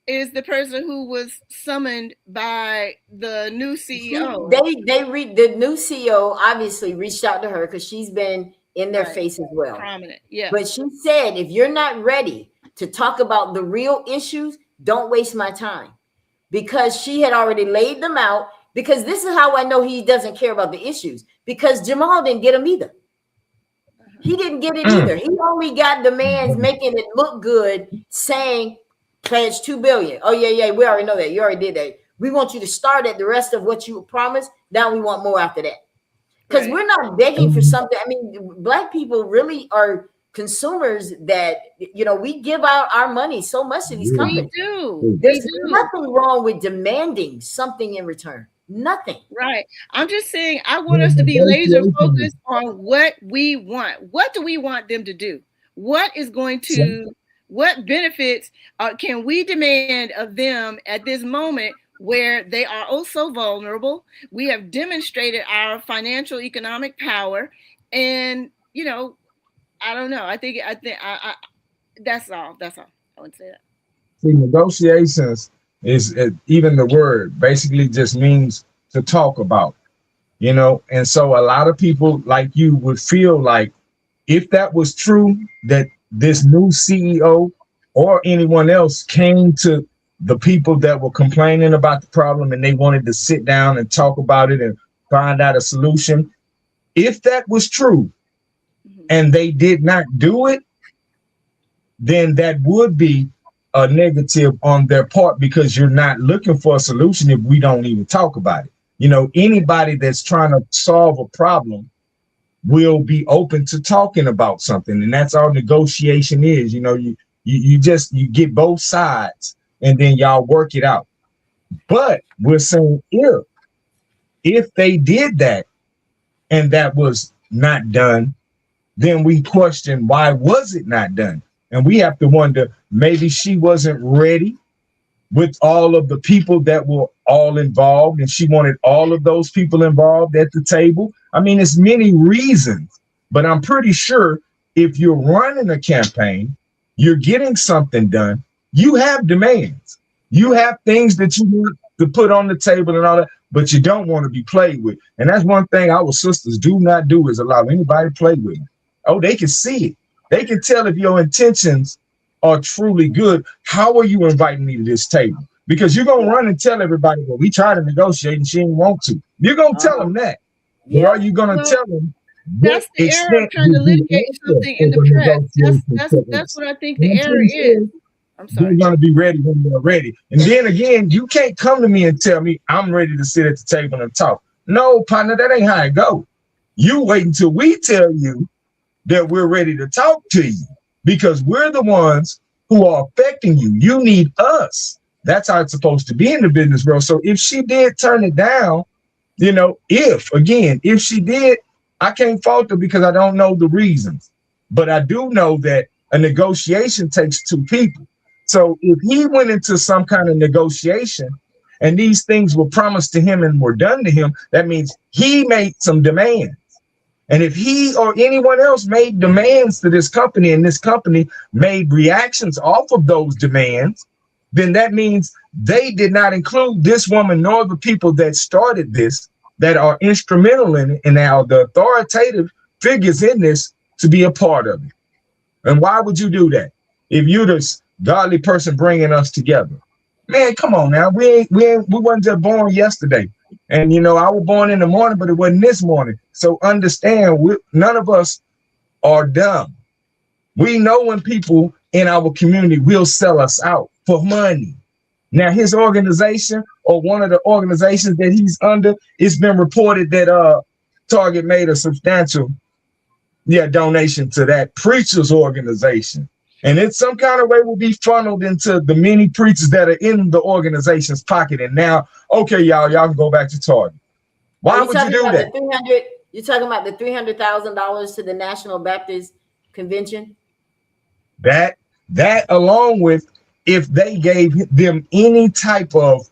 is the person who was summoned by the new See, CEO. the new CEO obviously reached out to her because she's been in their Right. face as well. Prominent. Yeah. But she said, if you're not ready to talk about the real issues, don't waste my time. Because she had already laid them out. Because this is how I know he doesn't care about the issues. Because Jamal didn't get them either. He didn't get it either. He only got demands making it look good, saying pledge 2 billion. Oh, yeah, we already know that. You already did that. We want you to start at the rest of what you promised. Now we want more after that. Because we're not begging for something. I mean, Black people really are consumers that, we give out our money so much to these companies. We do. There's nothing wrong with demanding something in return. Nothing. Right. I'm just saying, I want us to be laser focused on what we want. What do we want them to do? What benefits can we demand of them at this moment where they are also vulnerable? We have demonstrated our financial economic power, and I don't know. I think that's all. That's all I would say. That. See, negotiations is even the word basically just means to talk about, and so a lot of people like you would feel like if that was true, that this new CEO or anyone else came to the people that were complaining about the problem and they wanted to sit down and talk about it and find out a solution. If that was true and they did not do it, then that would be a negative on their part, because you're not looking for a solution if we don't even talk about it. Anybody that's trying to solve a problem will be open to talking about something, and that's all negotiation is. You get both sides and then y'all work it out. But we're saying if they did that and that was not done, then we question, why was it not done? And we have to wonder, maybe she wasn't ready with all of the people that were all involved, and she wanted all of those people involved at the table. I mean, it's many reasons, but I'm pretty sure if you're running a campaign, you're getting something done, you have demands. You have things that you want to put on the table and all that, but you don't want to be played with. And that's one thing our sisters do not do, is allow anybody to play with them. Oh, they can see it. They can tell if your intentions are truly good. How are you inviting me to this table? Because you're going to run and tell everybody, well, we tried to negotiate and she didn't want to. You're going to tell them that. Yeah. Or are you going to tell them? That's the error of trying to litigate something in the press. That's what I think the error is. I'm sorry. You're going to be ready when you're ready. And then again, you can't come to me and tell me I'm ready to sit at the table and talk. No, partner, that ain't how it go. You wait until we tell you that we're ready to talk to you, because we're the ones who are affecting you. You need us. That's how it's supposed to be in the business world. So if she did turn it down, if she did, I can't fault her because I don't know the reasons. But I do know that a negotiation takes two people. So if he went into some kind of negotiation and these things were promised to him and were done to him, that means he made some demands. And if he or anyone else made demands to this company and this company made reactions off of those demands, then that means they did not include this woman nor the people that started this, that are instrumental in it, and now the authoritative figures in this, to be a part of it. And why would you do that if you're this godly person bringing us together? Man, come on now. We weren't just born yesterday. And, I was born in the morning, but it wasn't this morning. So understand, none of us are dumb. We know when people in our community will sell us out for money. Now, his organization, or one of the organizations that he's under, it's been reported that Target made a substantial donation to that preacher's organization. And it's some kind of way will be funneled into the many preachers that are in the organization's pocket. And now, okay, y'all can go back to Target. Why would you do that? You're talking about the $300,000 to the National Baptist Convention? That along with, if they gave them any type of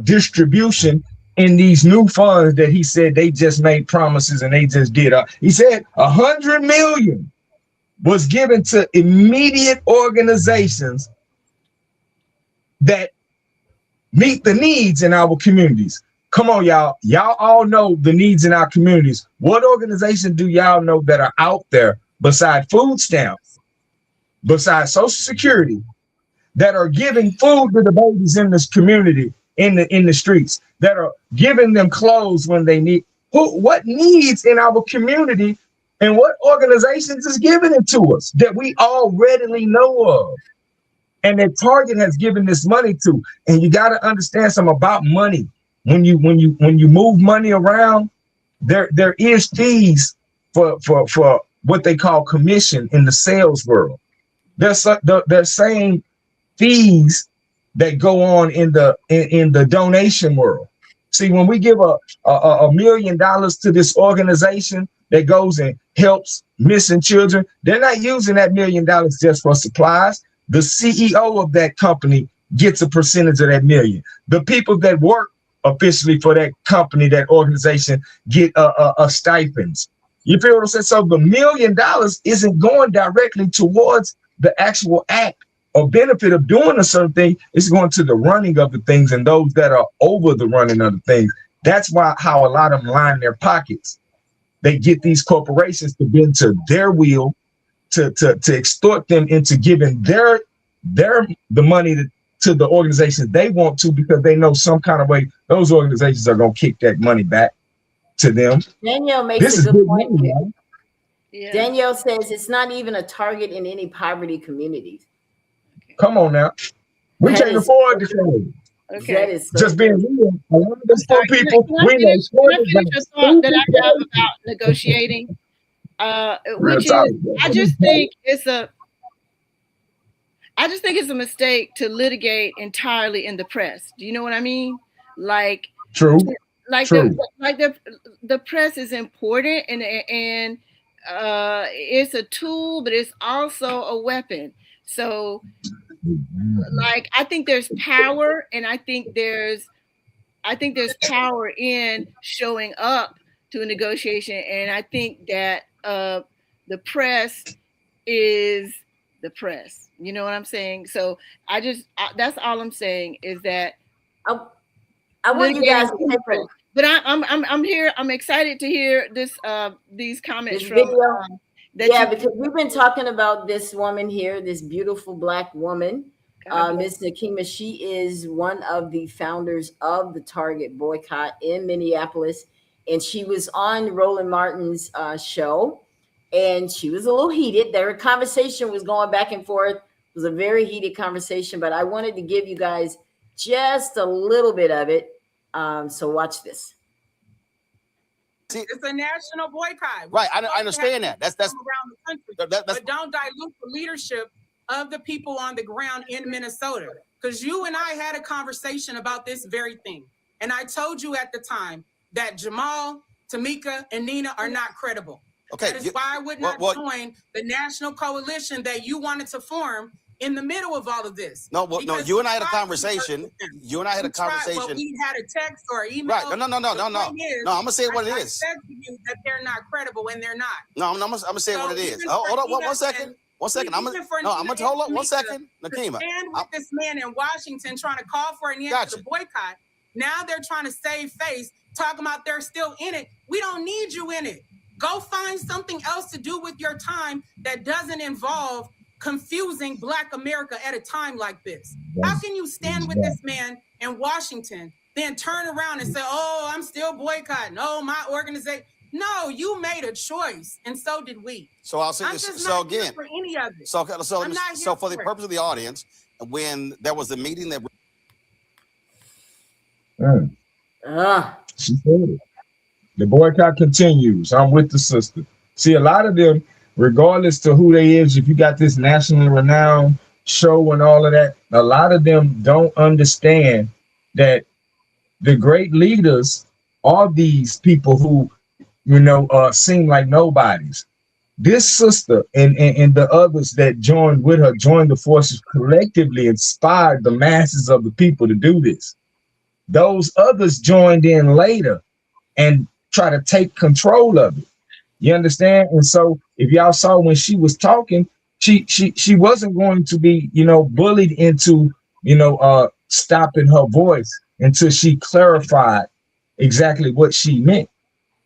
distribution in these new funds that he said they just made promises and they just did. He said $100 million was given to immediate organizations that meet the needs in our communities. Come on, y'all. Y'all all know the needs in our communities. What organization do y'all know that are out there besides food stamps, besides Social Security, that are giving food to the babies in this community, in the streets, that are giving them clothes when they need? What needs in our community, and what organizations is giving it to us that we all readily know of, and that Target has given this money to? And you got to understand something about money. When you move money around, there is fees for what they call commission in the sales world. There's same fees that go on in the donation world. See, when we give $1 million to this organization that goes and helps missing children, they're not using that $1 million just for supplies. The CEO of that company gets a percentage of that million. The people that work officially for that company, that organization, get a stipends. You feel what I'm saying? So the $1 million isn't going directly towards the actual act or benefit of doing a certain thing. It's going to the running of the things and those that are over the running of the things. That's how a lot of them line their pockets. They get these corporations to bend to their will, to extort them into giving the money to the organizations they want to, because they know some kind of way those organizations are going to kick that money back to them. Danielle makes a good point. Money, yeah. Danielle says it's not even a target in any poverty communities. Come on now. We can't afford to say. Okay. That is so just being real. A lot of those poor people, we know. Can I finish a thought that I have about negotiating? Which is, I just think it's a mistake to litigate entirely in the press. Do you know what I mean? Like, true. Like the press is important, and it's a tool, but it's also a weapon. So, like, I think there's power, and I think there's power in showing up to a negotiation, and I think that the press is the press. You know what I'm saying? So that's all I'm saying is that I want you guys to different. But I'm here. I'm excited to hear these comments this from video. Because we've been talking about this woman here, this beautiful Black woman, Ms. Nakima. She is one of the founders of the Target Boycott in Minneapolis, and she was on Roland Martin's show, and she was a little heated. Their conversation was going back and forth. It was a very heated conversation, but I wanted to give you guys just a little bit of it. So watch this. See, it's a national boycott. Right, I understand that. That's around the country. But don't dilute the leadership of the people on the ground in Minnesota. Because you and I had a conversation about this very thing. And I told you at the time that Jamal, Tamika, and Nina are not credible. Okay. That is why I would not join the national coalition that you wanted to form in the middle of all of this. No, you and I had a conversation. You and I had a conversation. Well, we had a text or email. Right. No. No, I'm gonna say what it is. I said to you that they're not credible, and they're not. No, I'm gonna say what it is. Hold on, one second. I'm gonna hold on 1 second. Nakima. Stand with this man in Washington trying to call for an end to the boycott. Now they're trying to save face, talking about they're still in it. We don't need you in it. Go find something else to do with your time that doesn't involve confusing Black America at a time like this. How can you stand with this man in Washington, then turn around and say, oh, I'm still boycotting. Oh, my organization. No, you made a choice, and so did we. So I'll say this. So again, for any of it. So for the purpose of the audience, when there was a meeting that she said it. The boycott continues. I'm with the sister. See, a lot of them, regardless to who they is, if you got this nationally renowned show and all of that, a lot of them don't understand that the great leaders are these people who, seem like nobodies. This sister and the others that joined with her, joined the forces, collectively inspired the masses of the people to do this. Those others joined in later and try to take control of it. You understand? And so if y'all saw when she was talking, she wasn't going to be, bullied into, stopping her voice until she clarified exactly what she meant.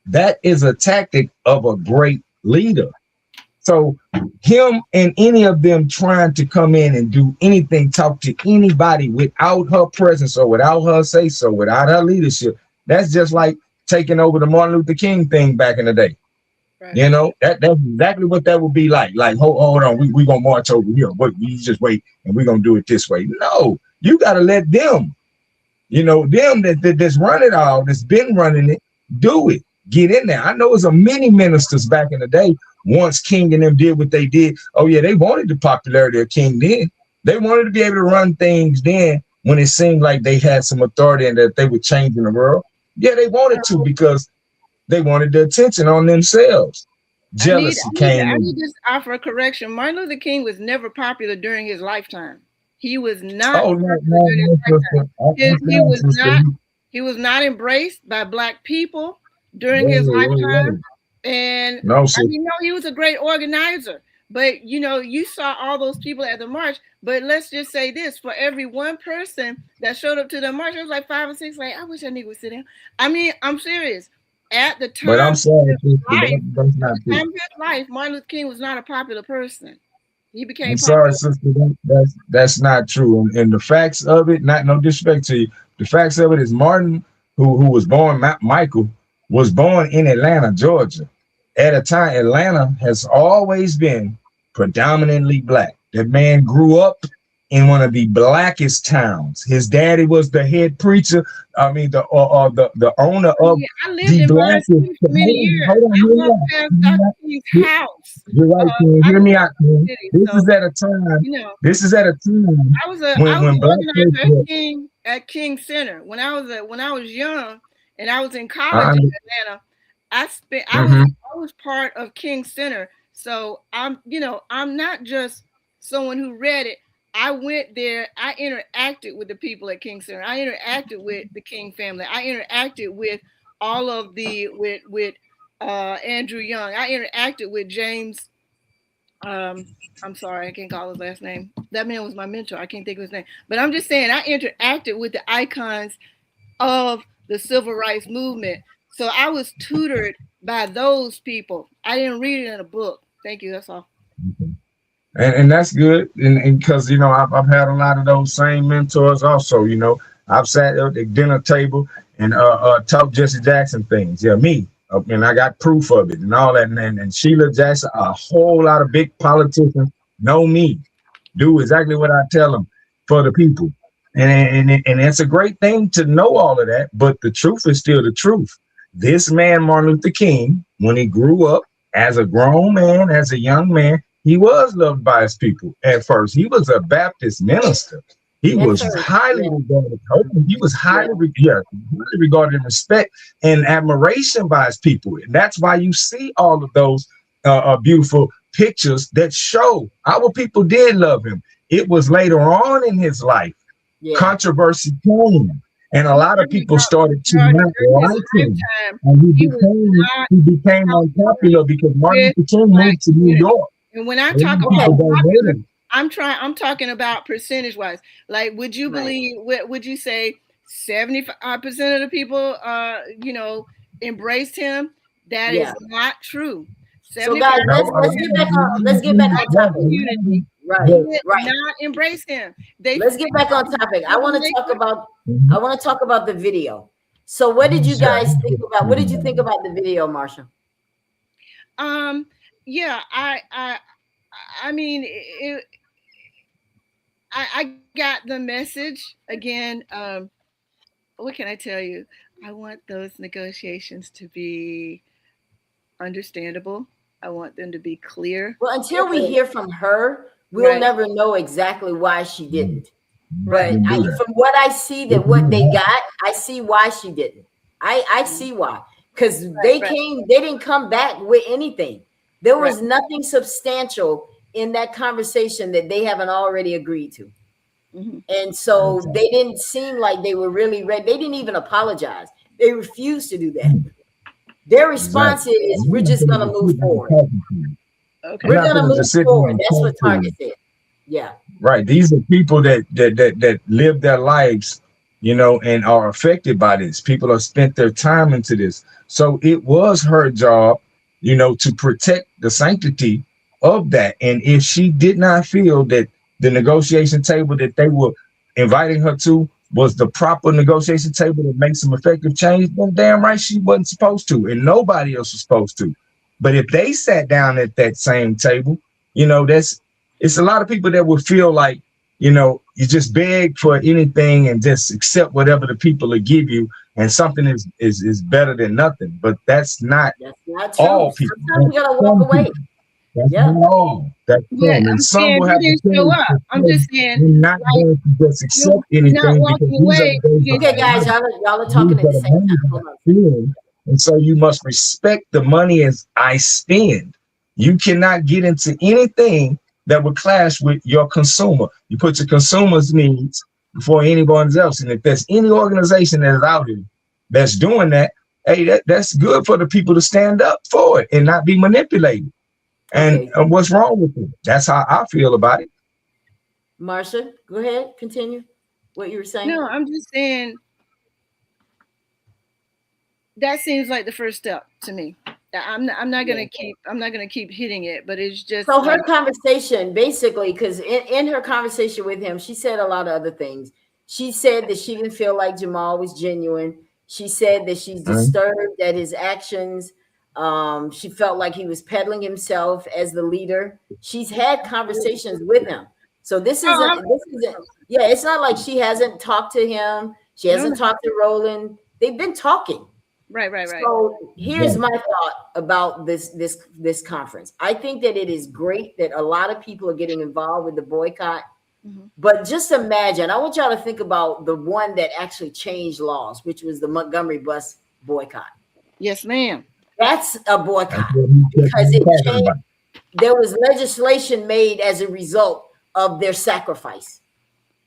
That is a tactic of a great leader. So him and any of them trying to come in and do anything, talk to anybody without her presence or without her say so, without her leadership, that's just like taking over the Martin Luther King thing back in the day. Right. You know, that's exactly what that would be like. Like, hold on, we gonna march over here, but you just wait and we're gonna do it this way. No, you gotta let them, you know, them that's run it all, that's been running it, do it. Get in there. I know it's a many ministers back in the day. Once King and them did what they did, oh yeah, they wanted the popularity of King then. They wanted to be able to run things then when it seemed like they had some authority and that they were changing the world. Yeah, they wanted to because they wanted the attention on themselves. Jealousy came in. I need to offer a correction. Martin Luther King was never popular during his lifetime. He was not. He was not embraced by Black people during his lifetime. And I mean, no, he was a great organizer. But you know, you saw all those people at the march. But let's just say this: for every one person that showed up to the march, it was like 5 or 6. Like, I wish that nigga would sit down. I mean, I'm serious. At the time, but I'm sorry, that's not true. At the time of his life, Martin Luther King was not a popular person. He became. I'm sorry, sister. That's not true. And the facts of it, no disrespect to you, the facts of it is Martin, who was born, Michael, was born in Atlanta, Georgia. At a time, Atlanta has always been predominantly Black. That man grew up in one of the blackest towns. His daddy was the head preacher. I mean, the owner of the blackest. House. You're right, King. Hear me out, King. This is at a time. This is at a time. I was when Black people at King Center when I was young and I was in college in Atlanta. I was part of King Center. So I'm not just someone who read it. I went there. I interacted with the people at King Center. I interacted with the King family. I interacted with all of with Andrew Young. I interacted with James. I'm sorry, I can't call his last name. That man was my mentor. I can't think of his name. But I'm just saying, I interacted with the icons of the civil rights movement. So I was tutored by those people. I didn't read it in a book. Thank you. That's all. And that's good. And because, you know, I've had a lot of those same mentors also. You know, I've sat at the dinner table and taught Jesse Jackson things. Yeah, me. And I got proof of it and all that. And Sheila Jackson, a whole lot of big politicians know me, do exactly what I tell them for the people. And it's a great thing to know all of that. But the truth is still the truth. This man, Martin Luther King, when he grew up as a grown man, as a young man, he was loved by his people at first. He was a Baptist minister. He was highly regarded. He was highly regarded and respect and admiration by his people. And that's why you see all of those beautiful pictures that show our people did love him. It was later on in his life. Controversy came. And a lot of people started to not like him. And he became unpopular because Martin Luther King moved to New York. And when I talk about popular, I'm talking about percentage wise. Like, would you believe, would you say 75% of the people, embraced him? That is not true. So guys, let's get back on topic. Right. Not embrace him. Let's get back on topic. I want to talk about the video. So what did you guys think about? What did you think about the video, Marsha? Yeah, I mean, I got the message again. What can I tell you? I want those negotiations to be understandable. I want them to be clear. Well, until we hear from her, we'll never know exactly why she didn't. But from what I see, what they got, I see why she didn't. I see why. Because they didn't come back with anything. There was nothing substantial in that conversation that they haven't already agreed to. Mm-hmm. And so they didn't seem like they were really ready. They didn't even apologize. They refused to do that. Their response is, we're just going to move forward. Okay. We're going to move forward. That's what Target said. Yeah. Right. These are people that live their lives and are affected by this. People have spent their time into this. So it was her job, to protect the sanctity of that. And if she did not feel that the negotiation table that they were inviting her to was the proper negotiation table to make some effective change, then damn right she wasn't supposed to, and nobody else was supposed to. But if they sat down at that same table, it's a lot of people that would feel like, you just beg for anything and just accept whatever the people will give you, and something is better than nothing. But that's not all people. Sometimes you gotta walk away. That's not all. That's some. And some will have to show up. I'm just saying, you're not going to just accept anything because okay, guys, y'all are talking at the same time. And so you must respect the money as I spend. You cannot get into anything that would clash with your consumer. You put your consumer's needs before anyone else. And if there's any organization that is out here that's doing that, hey, that's good for the people to stand up for it and not be manipulated. And what's wrong with it? That's how I feel about it. Marsha, go ahead, continue what you were saying. No, I'm just saying that seems like the first step to me. I'm not gonna keep hitting it, but it's just so her conversation basically, because in her conversation with him, she said a lot of other things. She said that she didn't feel like Jamal was genuine. She said that she's disturbed at his actions. She felt like he was peddling himself as the leader. She's had conversations with him. So this isn't, it's not like she hasn't talked to him. She hasn't talked to Roland. They've been talking. Right. So here's my thought about this conference. I think that it is great that a lot of people are getting involved with the boycott. But just imagine, I want y'all to think about the one that actually changed laws, which was the Montgomery bus boycott. Yes, ma'am. That's a boycott because there was legislation made as a result of their sacrifice.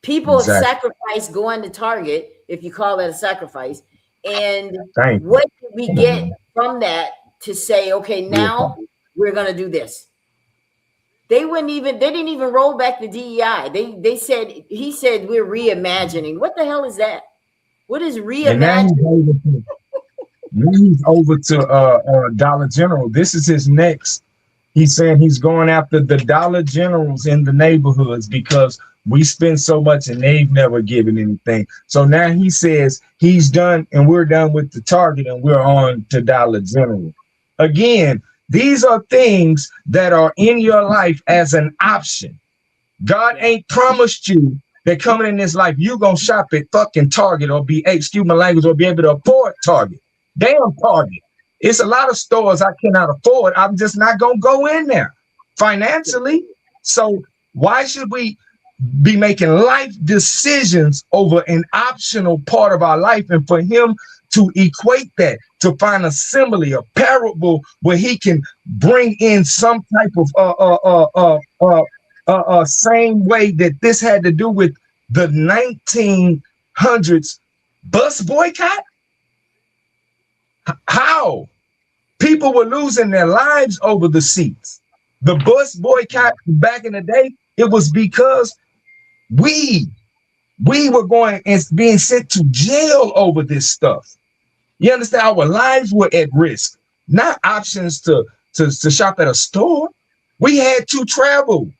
People sacrifice going to Target, if you call that a sacrifice. And what did we get from that to say, okay, now we're going to do this? They didn't even roll back the DEI. He said, we're reimagining. What the hell is that? What is reimagining? Now he's over to Dollar General. This is his next. He's saying he's going after the Dollar Generals in the neighborhoods because we spend so much and they've never given anything. So now he says he's done and we're done with the Target and we're on to Dollar General. Again, these are things that are in your life as an option. God ain't promised you that coming in this life, you're going to shop at fucking Target or excuse my language, or be able to afford Target. Damn Target. It's a lot of stores I cannot afford. I'm just not going to go in there financially. So why should we be making life decisions over an optional part of our life? And for him to equate that, to find a simile, a parable where he can bring in some type of same way that this had to do with the 1900s bus boycott. How people were losing their lives over the seats. The bus boycott back in the day, it was because we were going and being sent to jail over this stuff. You understand? Our lives were at risk, not options to shop at a store. We had to travel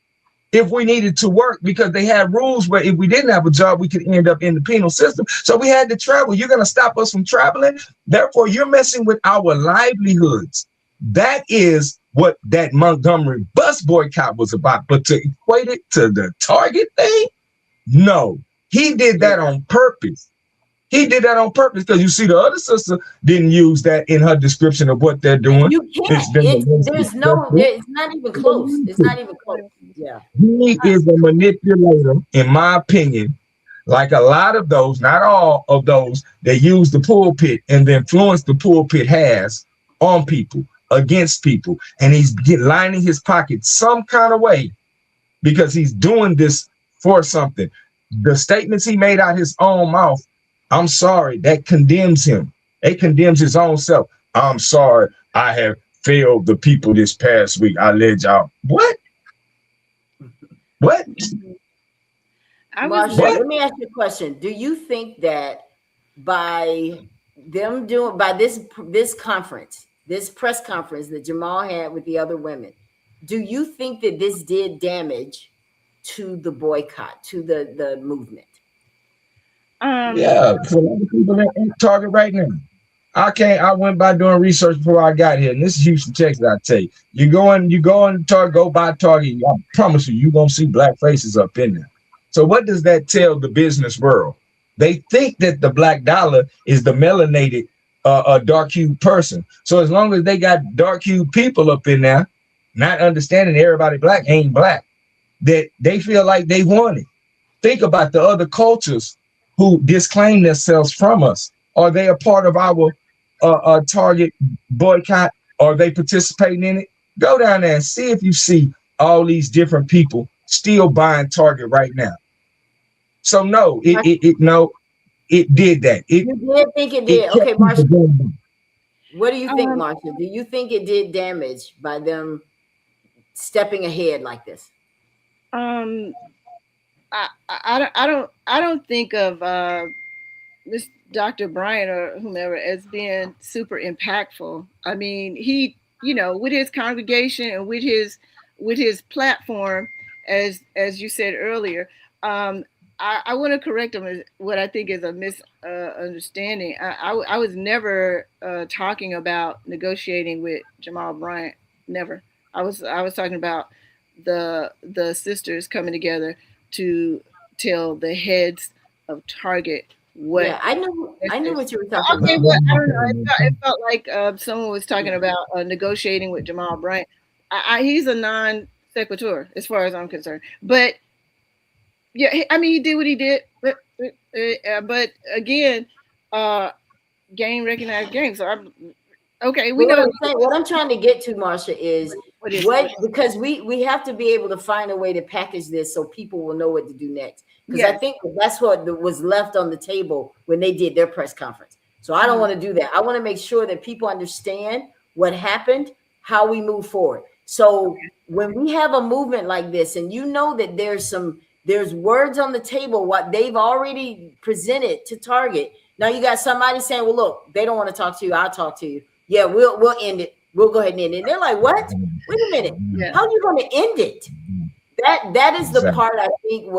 if we needed to work because they had rules where if we didn't have a job, we could end up in the penal system. So we had to travel. You're going to stop us from traveling. Therefore, you're messing with our livelihoods. That is what that Montgomery bus boycott was about. But to equate it to the Target thing, no, he did that on purpose. He did that on purpose because you see the other sister didn't use that in her description of what they're doing. You can't. It's not even close. It's not even close. Yeah. He is a manipulator, in my opinion, like a lot of those, not all of those that use the pulpit and the influence the pulpit has on people, against people. And he's lining his pocket some kind of way because he's doing this for something. The statements he made out his own mouth, I'm sorry, that condemns him. It condemns his own self. I'm sorry, I have failed the people this past week. I led y'all. What? Marsha, let me ask you a question. Do you think that by this conference, this press conference that Jamal had with the other women, do you think that this did damage to the boycott, to the movement? Yeah, for a lot of people that ain't Target right now. I went by doing research before I got here, and this is Houston, Texas. I tell you, you go on Target, go by Target. I promise you're gonna see black faces up in there. So what does that tell the business world? They think that the black dollar is the melanated, dark hued person. So as long as they got dark hued people up in there, not understanding everybody black ain't black, that they feel like they won it. Think about the other cultures who disclaim themselves from us. Are they a part of our Target boycott? Are they participating in it? Go down there and see if you see all these different people still buying Target right now. So no, it did that. You did think it did. Okay, Marsha. What do you think, Marsha? Do you think it did damage by them stepping ahead like this? I don't think of this Dr. Bryant or whomever as being super impactful. I mean, he, with his congregation and with his platform, as you said earlier, I want to correct him as what I think is a misunderstanding. I was never talking about negotiating with Jamal Bryant. Never. I was talking about the sisters coming together to tell the heads of Target what. Yeah, I knew what you were talking about. Well, I don't know. It felt like someone was talking about negotiating with Jamal Bryant. He's a non sequitur as far as I'm concerned. But yeah, I mean, he did what he did. But again, game recognized game. So I'm okay. We know what I'm trying to get to, Marsha, is because we have to be able to find a way to package this so people will know what to do next. Because I think that's what was left on the table when they did their press conference. So I don't want to do that. I want to make sure that people understand what happened, how we move forward. So when we have a movement like this, and that there's words on the table, what they've already presented to Target. Now you got somebody saying, well, look, they don't want to talk to you. I'll talk to you. Yeah, we'll end it. We'll go ahead and end it. And they're like, what? Wait a minute. Yeah. How are you going to end it? That is the part I think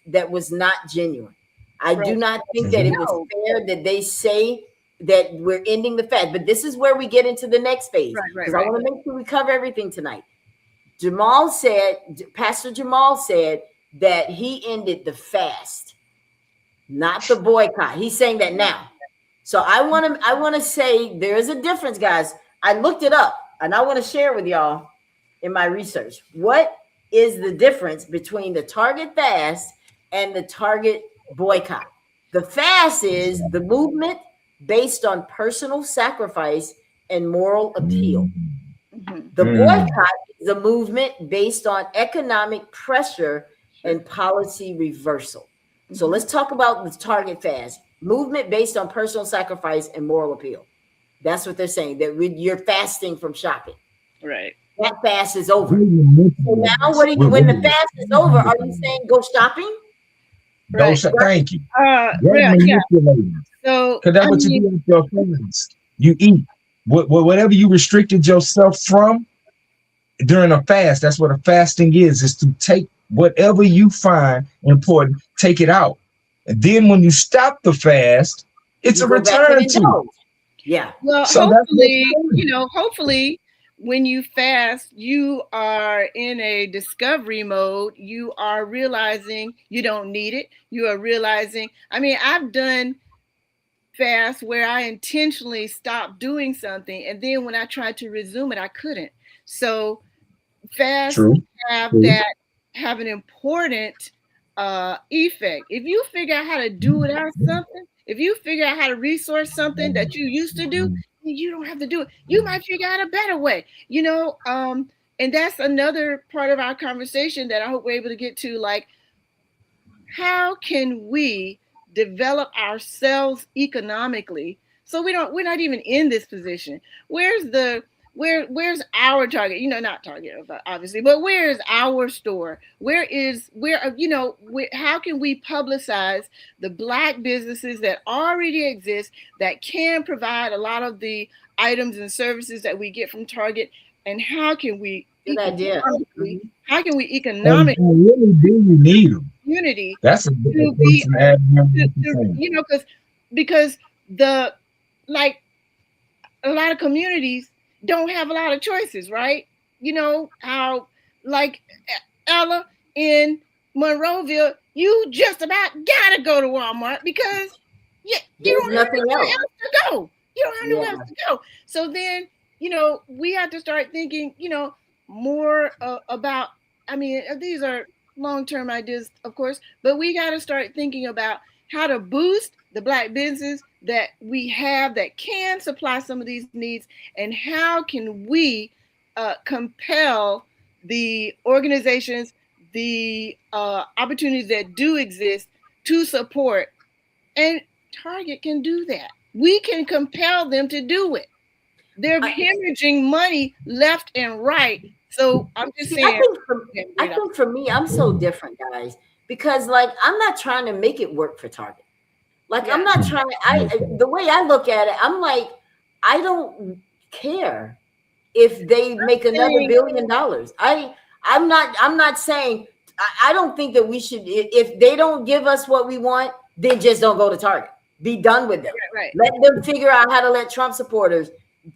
that was not genuine. I do not think that it was fair that they say that we're ending the fast. But this is where we get into the next phase. Because I want to make sure we cover everything tonight. Pastor Jamal said that he ended the fast, not the boycott. He's saying that now. So I want to say there is a difference, guys. I looked it up and I want to share with y'all in my research. What is the difference between the Target fast and the Target boycott? The fast is the movement based on personal sacrifice and moral appeal. The boycott is a movement based on economic pressure and policy reversal. So let's talk about the Target fast. Movement based on personal sacrifice and moral appeal. That's what they're saying, that you're fasting from shopping. Right. That fast is over. So now when the fast is over, are you saying go shopping? Right. Thank you. So because that's what you do with your fast. You eat. Whatever you restricted yourself from during a fast, that's what a fasting is to take whatever you find important, take it out. And then when you stop the fast, it's a return to. Yeah. Well, so hopefully when you fast, you are in a discovery mode. You are realizing you don't need it. You are realizing, I've done fast where I intentionally stopped doing something. And then when I tried to resume it, I couldn't. So fast have an important effect. If you figure out how to do without something, if you figure out how to resource something that you used to do, you don't have to do it. You might figure out a better way, and that's another part of our conversation that I hope we're able to get to. Like, how can we develop ourselves economically so we're not even in this position? Where's the where's our Target? Not Target, obviously, but where is our store? How can we publicize the Black businesses that already exist that can provide a lot of the items and services that we get from Target? And how can we economically really do you need them? Community that's a good question. Because a lot of communities don't have a lot of choices, right? How, like Ella in Monroeville, you just about gotta go to Walmart because you don't have nowhere else to go. You don't have nowhere else to go. So then, we have to start thinking, more about, these are long-term ideas, of course, but we got to start thinking about how to boost the Black business that we have that can supply some of these needs, and how can we compel the organizations, the opportunities that do exist to support. And Target can do that. We can compel them to do it. They're hemorrhaging money left and right. So I'm just saying. I think for me, I'm so different, guys, because I'm not trying to make it work for Target. I'm not trying to. The way I look at it, I'm like, I don't care if they make another $1 billion. I'm not saying. I don't think that we should. If they don't give us what we want, then just don't go to Target. Be done with them. Right. Let them figure out how to let Trump supporters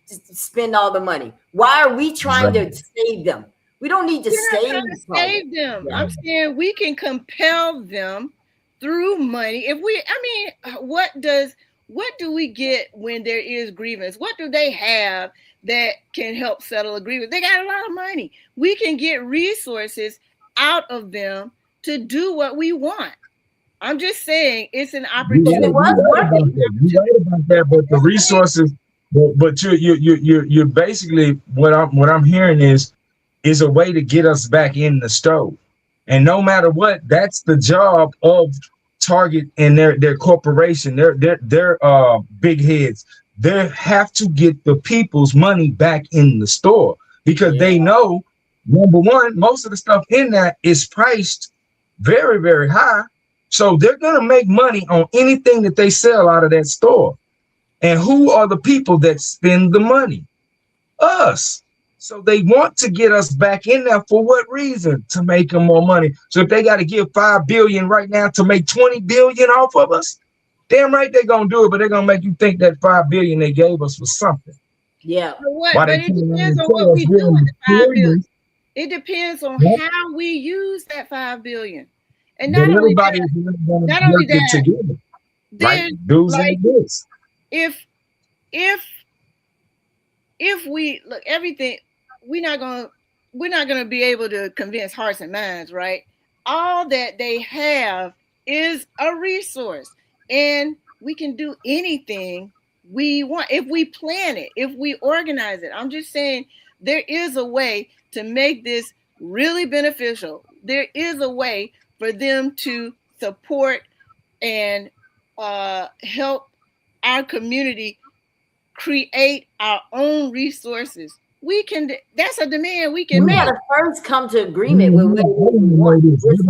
spend all the money. Why are we trying to save them? We don't need to save them. I'm saying we can compel them through money. What do we get when there is grievance? What do they have that can help settle a grievance? They got a lot of money. We can get resources out of them to do what we want. I'm just saying it's an opportunity. You're right about that, but the resources. But you're basically what I'm hearing is a way to get us back in the stove, and no matter what, that's the job of Target and their corporation, their big heads. They have to get the people's money back in the store because they know, number one, most of the stuff in that is priced very, very high, so they're gonna make money on anything that they sell out of that store. And who are the people that spend the money? Us. So they want to get us back in there for what reason? To make them more money. So if they got to give $5 billion right now to make $20 billion off of us, damn right they're gonna do it. But they're gonna make you think that $5 billion they gave us was something. Yeah. But it depends on what we do with the $5 billion. It depends on how we use that $5 billion. And not only that, together, right? Dudes like this. If we look everything, we're not gonna be able to convince hearts and minds, right? All that they have is a resource, and we can do anything we want if we plan it, if we organize it. I'm just saying there is a way to make this really beneficial. There is a way for them to support and help our community create our own resources. We can. That's a demand we can make. We gotta first come to agreement with what we want. Exactly.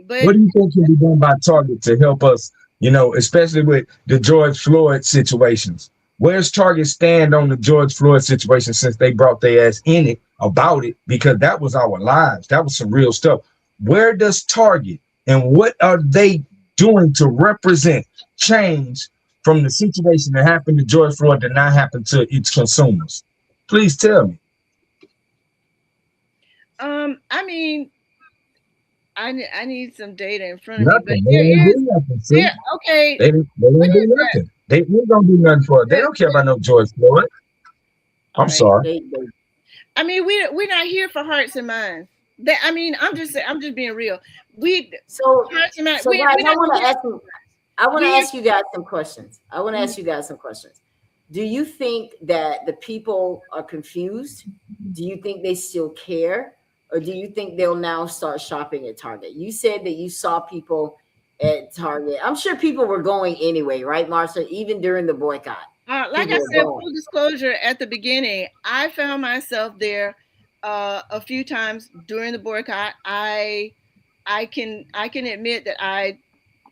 But what do you think can be done by Target to help us? Especially with the George Floyd situations. Where's Target stand on the George Floyd situation since they brought their ass in it about it? Because that was our lives. That was some real stuff. Where does Target and what are they doing to represent change from the situation that happened to George Floyd to not happen to its consumers? Please tell me. I need some data in front of me. But they didn't do nothing. They ain't gonna do nothing for it. They don't care about no George Floyd. I'm sorry. We're not here for hearts and minds. I'm just being real. Guys, I want to ask you guys some questions. Do you think that the people are confused? Do you think they still care? Or do you think they'll now start shopping at Target? You said that you saw people at Target. I'm sure people were going anyway, right, Marsha? Even during the boycott. Like I said, full disclosure at the beginning, I found myself there a few times during the boycott. I can admit that I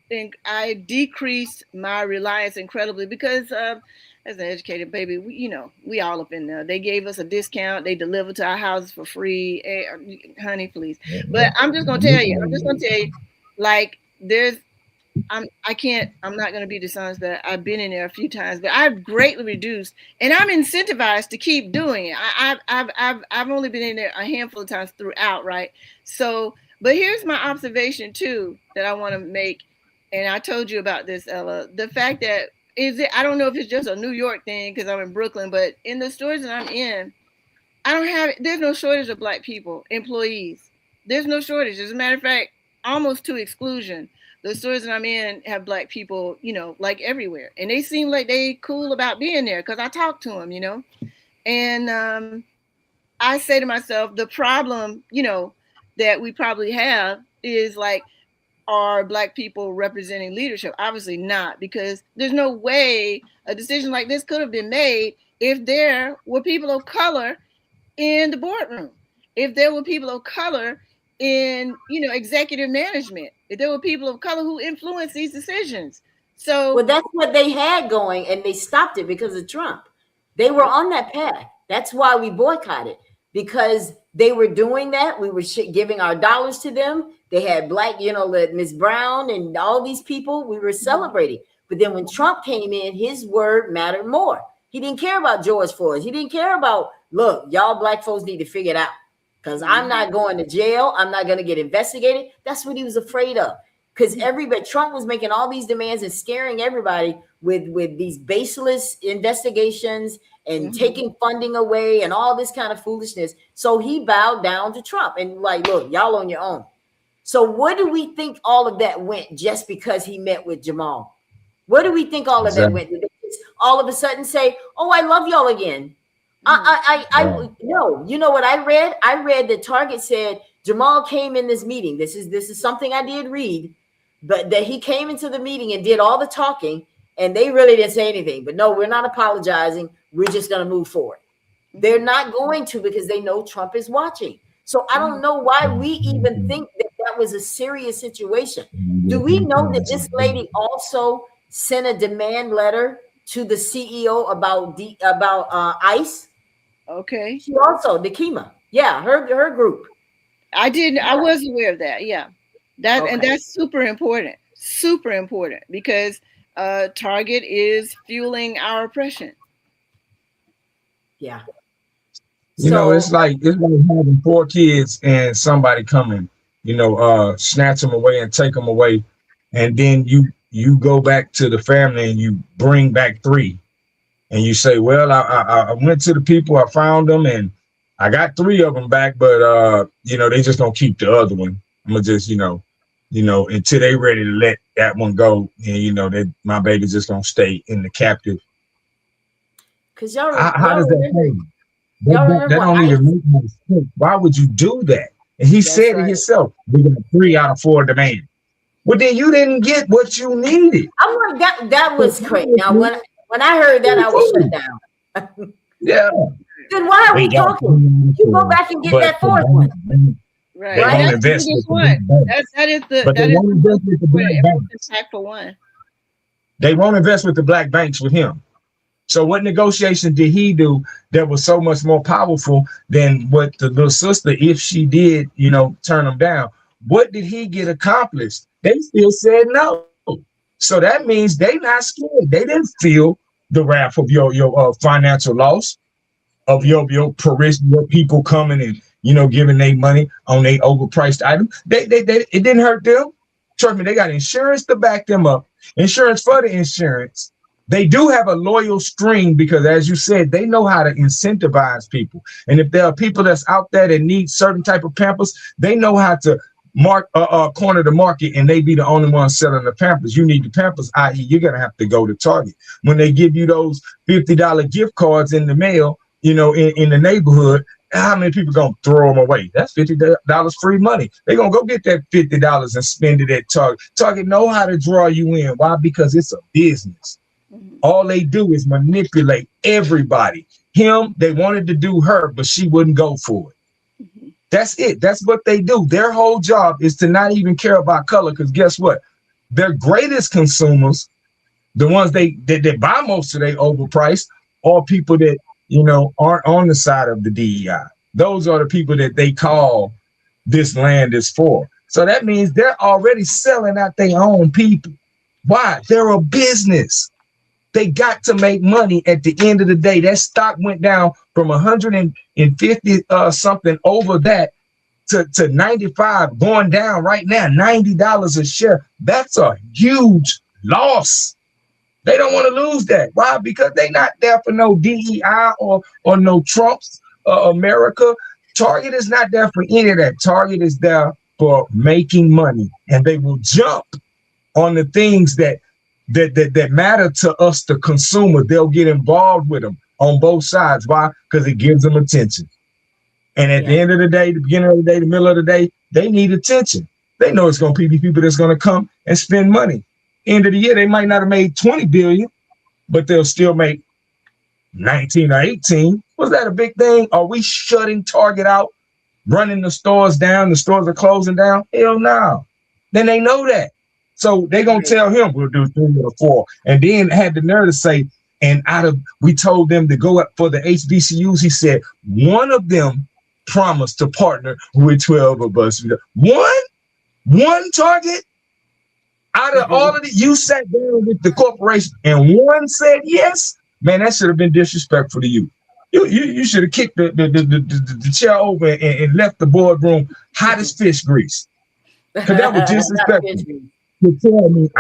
think I decreased my reliance incredibly because as an educated baby, we all up in there. They gave us a discount. They delivered to our houses for free. Hey, honey, please. But I'm just gonna tell you, like I'm not going to be dishonest that I've been in there a few times, but I've greatly reduced, and I'm incentivized to keep doing it. I've only been in there a handful of times throughout, right? So, but here's my observation too that I want to make, and I told you about this, Ella. The fact that I don't know if it's just a New York thing because I'm in Brooklyn, but in the stores that I'm in, there's no shortage of Black people, employees. There's no shortage. As a matter of fact, almost to exclusion. The stores that I'm in have Black people, like everywhere. And they seem like they cool about being there because I talk to them, And I say to myself, the problem, that we probably have is like, are Black people representing leadership? Obviously not, because there's no way a decision like this could have been made if there were people of color in the boardroom, if there were people of color in executive management, if there were people of color who influence these decisions. So well, that's what they had going, and they stopped it because of Trump. They were on that path. That's why we boycotted, because they were doing that. We were giving our dollars to them. They had Black, Ms. Brown and all these people. We were celebrating. But then when Trump came in, his word mattered more. He didn't care about George Floyd. He didn't care about, look, y'all Black folks need to figure it out. Because I'm not going to jail. I'm not going to get investigated. That's what he was afraid of. Because Trump was making all these demands and scaring everybody with these baseless investigations and taking funding away and all this kind of foolishness. So he bowed down to Trump and like, look, y'all on your own. So what do we think all of that went just because he met with Jamal? Where do we think all of that went? Did they just all of a sudden say, oh, I love y'all again? No, you know what I read? I read that Target said Jamal came in this meeting. This is something I did read, but that he came into the meeting and did all the talking, and they really didn't say anything. But no, we're not apologizing. We're just going to move forward. They're not going to, because they know Trump is watching. So I don't know why we even think that was a serious situation. Do we know that this lady also sent a demand letter to the CEO about ICE? Okay. She also, Nikema. Yeah, her group. I was aware of that. Yeah. And that's super important. Super important, because Target is fueling our oppression. Yeah. It's like having 4 kids and somebody coming, snatch them away and take them away. And then you go back to the family and you bring back 3. And you say, well, I went to the people, I found them, and I got 3 of them back, but they just don't keep the other one. I'm gonna just, until they ready to let that one go, and my baby's just gonna stay in the captive. Because y'all how does that happen? That don't even make no sense. Why would you do that? And he said it himself. We got 3 out of 4 demand. Well, then you didn't get what you needed. I'm like, that was crazy. Now when I heard that, I was shut down. Yeah. Then why are we talking? You go back and get that 4th one. Right. That is the one. They won't invest with the Black banks with him. So what negotiation did he do that was so much more powerful than what the little sister, if she did, turn him down? What did he get accomplished? They still said no. So that means they not scared. They didn't feel the wrath of your financial loss, of your people coming and giving their money on their overpriced items. It didn't hurt them. Trust me, they got insurance to back them up. Insurance for the insurance. They do have a loyal string because, as you said, they know how to incentivize people. And if there are people that's out there that need certain type of Pampers, they know how to corner the market, and they be the only ones selling the Pampers. You need the Pampers, i.e. you're going to have to go to Target. When they give you those $50 gift cards in the mail, in the neighborhood, how many people going to throw them away? That's $50 free money. They're going to go get that $50 and spend it at Target. Target know how to draw you in. Why? Because it's a business. All they do is manipulate everybody. Him, they wanted to do her, but she wouldn't go for it. That's it. That's what they do. Their whole job is to not even care about color, because guess what? Their greatest consumers, the ones that buy most of their overpriced, are people that, aren't on the side of the DEI. Those are the people that they call this land is for. So that means they're already selling out their own people. Why? They're a business. They got to make money at the end of the day. That stock went down from 150 something over that to 95, going down right now, $90 a share. That's a huge loss. They don't want to lose that. Why? Because they're not there for no DEI or no Trump's America. Target is not there for any of that. Target is there for making money, and they will jump on the things that matter to us, the consumer. They'll get involved with them on both sides. Why? Because it gives them attention. And at the end of the day, the beginning of the day, the middle of the day, they need attention. They know it's going to be people that's going to come and spend money. End of the year, they might not have made 20 billion, but they'll still make 19 or 18. Was that a big thing? Are we shutting Target out, running the stores down? The stores are closing down? Hell no. Then they know that. So they're going to tell him we'll do 3 or 4. And then had the nerve to say, and we told them to go up for the HBCUs. He said, one of them promised to partner with 12 of us. One Target? Out of all of it, you sat down with the corporation and one said yes. Man, that should have been disrespectful to you. You should have kicked the chair over and left the boardroom hot as fish grease. Because that was disrespectful. To tell me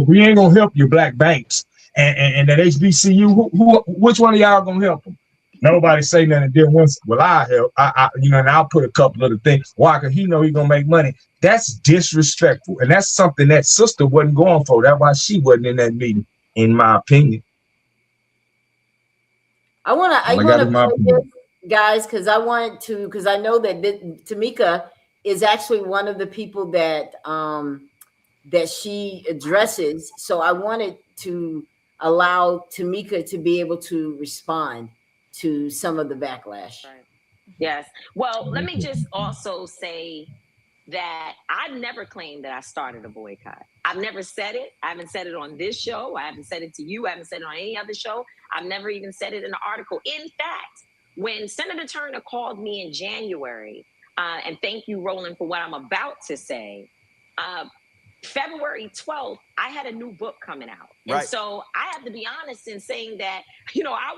we ain't gonna help your black banks and that HBCU. Which one of y'all gonna help them? Nobody say nothing. Then once, well, I help. And I'll put a couple of the things. Why? Because he know he gonna make money. That's disrespectful, and that's something that sister wasn't going for. That's why she wasn't in that meeting, in my opinion. I want to play this, guys, because I know that Tamika is actually one of the people that that she addresses. So I wanted to allow Tamika to be able to respond to some of the backlash. Right. Yes. Well, let me just also say that I've never claimed that I started a boycott. I've never said it. I haven't said it on this show. I haven't said it to you. I haven't said it on any other show. I've never even said it in an article. In fact, when Senator Turner called me in January, and thank you, Roland, for what I'm about to say, February 12th, I had a new book coming out. Right. And so I have to be honest in saying that, I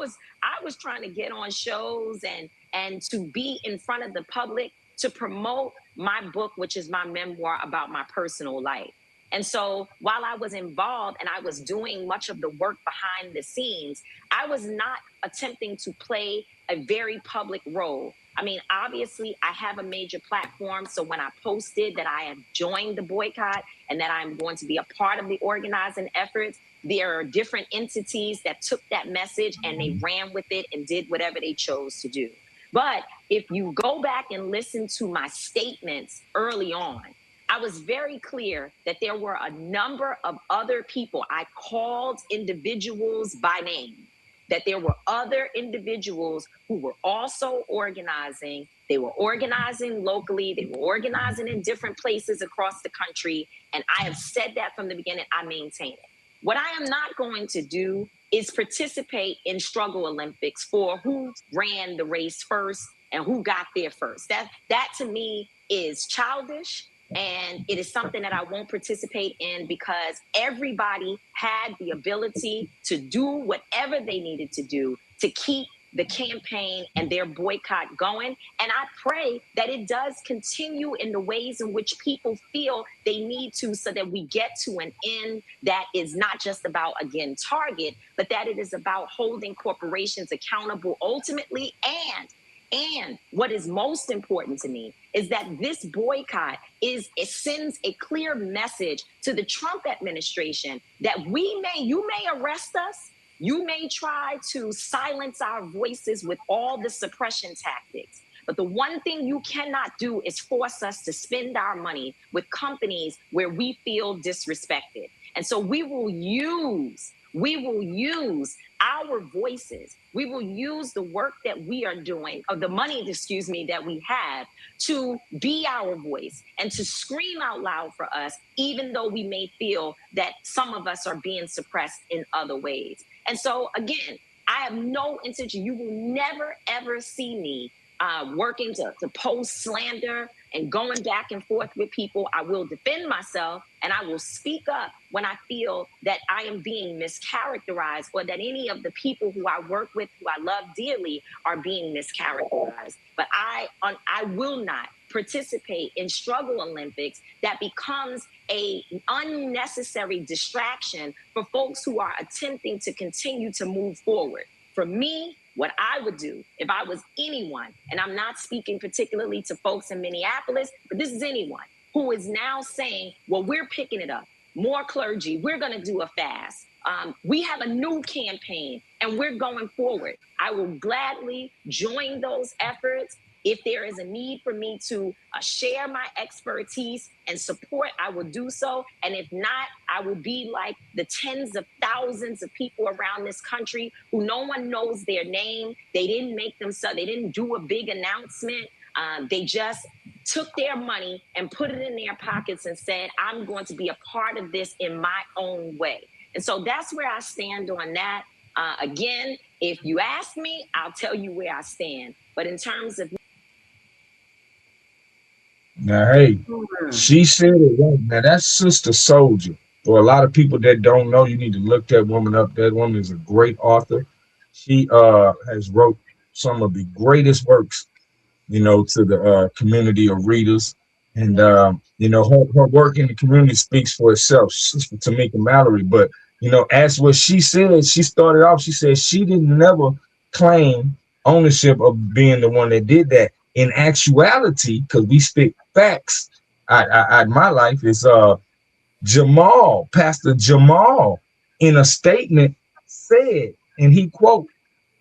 was trying to get on shows and to be in front of the public to promote my book, which is my memoir about my personal life. And so while I was involved and I was doing much of the work behind the scenes, I was not attempting to play a very public role. I mean, obviously, I have a major platform. So when I posted that I have joined the boycott and that I'm going to be a part of the organizing efforts, there are different entities that took that message and they ran with it and did whatever they chose to do. But if you go back and listen to my statements early on, I was very clear that there were a number of other people. I called individuals by name, that there were other individuals who were also organizing. They were organizing locally. They were organizing in different places across the country. And I have said that from the beginning. I maintain it. What I am not going to do is participate in struggle Olympics for who ran the race first and who got there first. That to me is childish. And it is something that I won't participate in because everybody had the ability to do whatever they needed to do to keep the campaign and their boycott going. And I pray that it does continue in the ways in which people feel they need to, so that we get to an end that is not just about, again, Target, but that it is about holding corporations accountable ultimately. And what is most important to me is that this boycott it sends a clear message to the Trump administration that you may arrest us, you may try to silence our voices with all the suppression tactics. But the one thing you cannot do is force us to spend our money with companies where we feel disrespected. And so we will use we will use our voices. We will use the work that we are doing, or the money, that we have, to be our voice and to scream out loud for us, even though we may feel that some of us are being suppressed in other ways. And so, again, I have no intention. You will never, ever see me working to post slander and going back and forth with people. I will defend myself, and I will speak up when I feel that I am being mischaracterized, or that any of the people who I work with, who I love dearly, are being mischaracterized. But I will not participate in Struggle Olympics that becomes an unnecessary distraction for folks who are attempting to continue to move forward. For me, what I would do if I was anyone, and I'm not speaking particularly to folks in Minneapolis, but this is anyone who is now saying, well, we're picking it up, more clergy, we're going to do a fast. We have a new campaign and we're going forward. I will gladly join those efforts. If there is a need for me to share my expertise and support, I will do so. And if not, I will be like the tens of thousands of people around this country who no one knows their name. They didn't make themselves, they didn't do a big announcement. They just took their money and put it in their pockets and said, I'm going to be a part of this in my own way. And so that's where I stand on that. Again, if you ask me, I'll tell you where I stand. But in terms of Now, hey, she said it right. Now, that's Sister Soldier. For a lot of people that don't know, you need to look that woman up. That woman is a great author. She has wrote some of the greatest works, to the community of readers. And, her work in the community speaks for itself. Sister Tamika Mallory. But, as what she said, she started off, she said she didn't never claim ownership of being the one that did that. In actuality, because we speak facts, my life is Pastor Jamal, in a statement said, and he quote,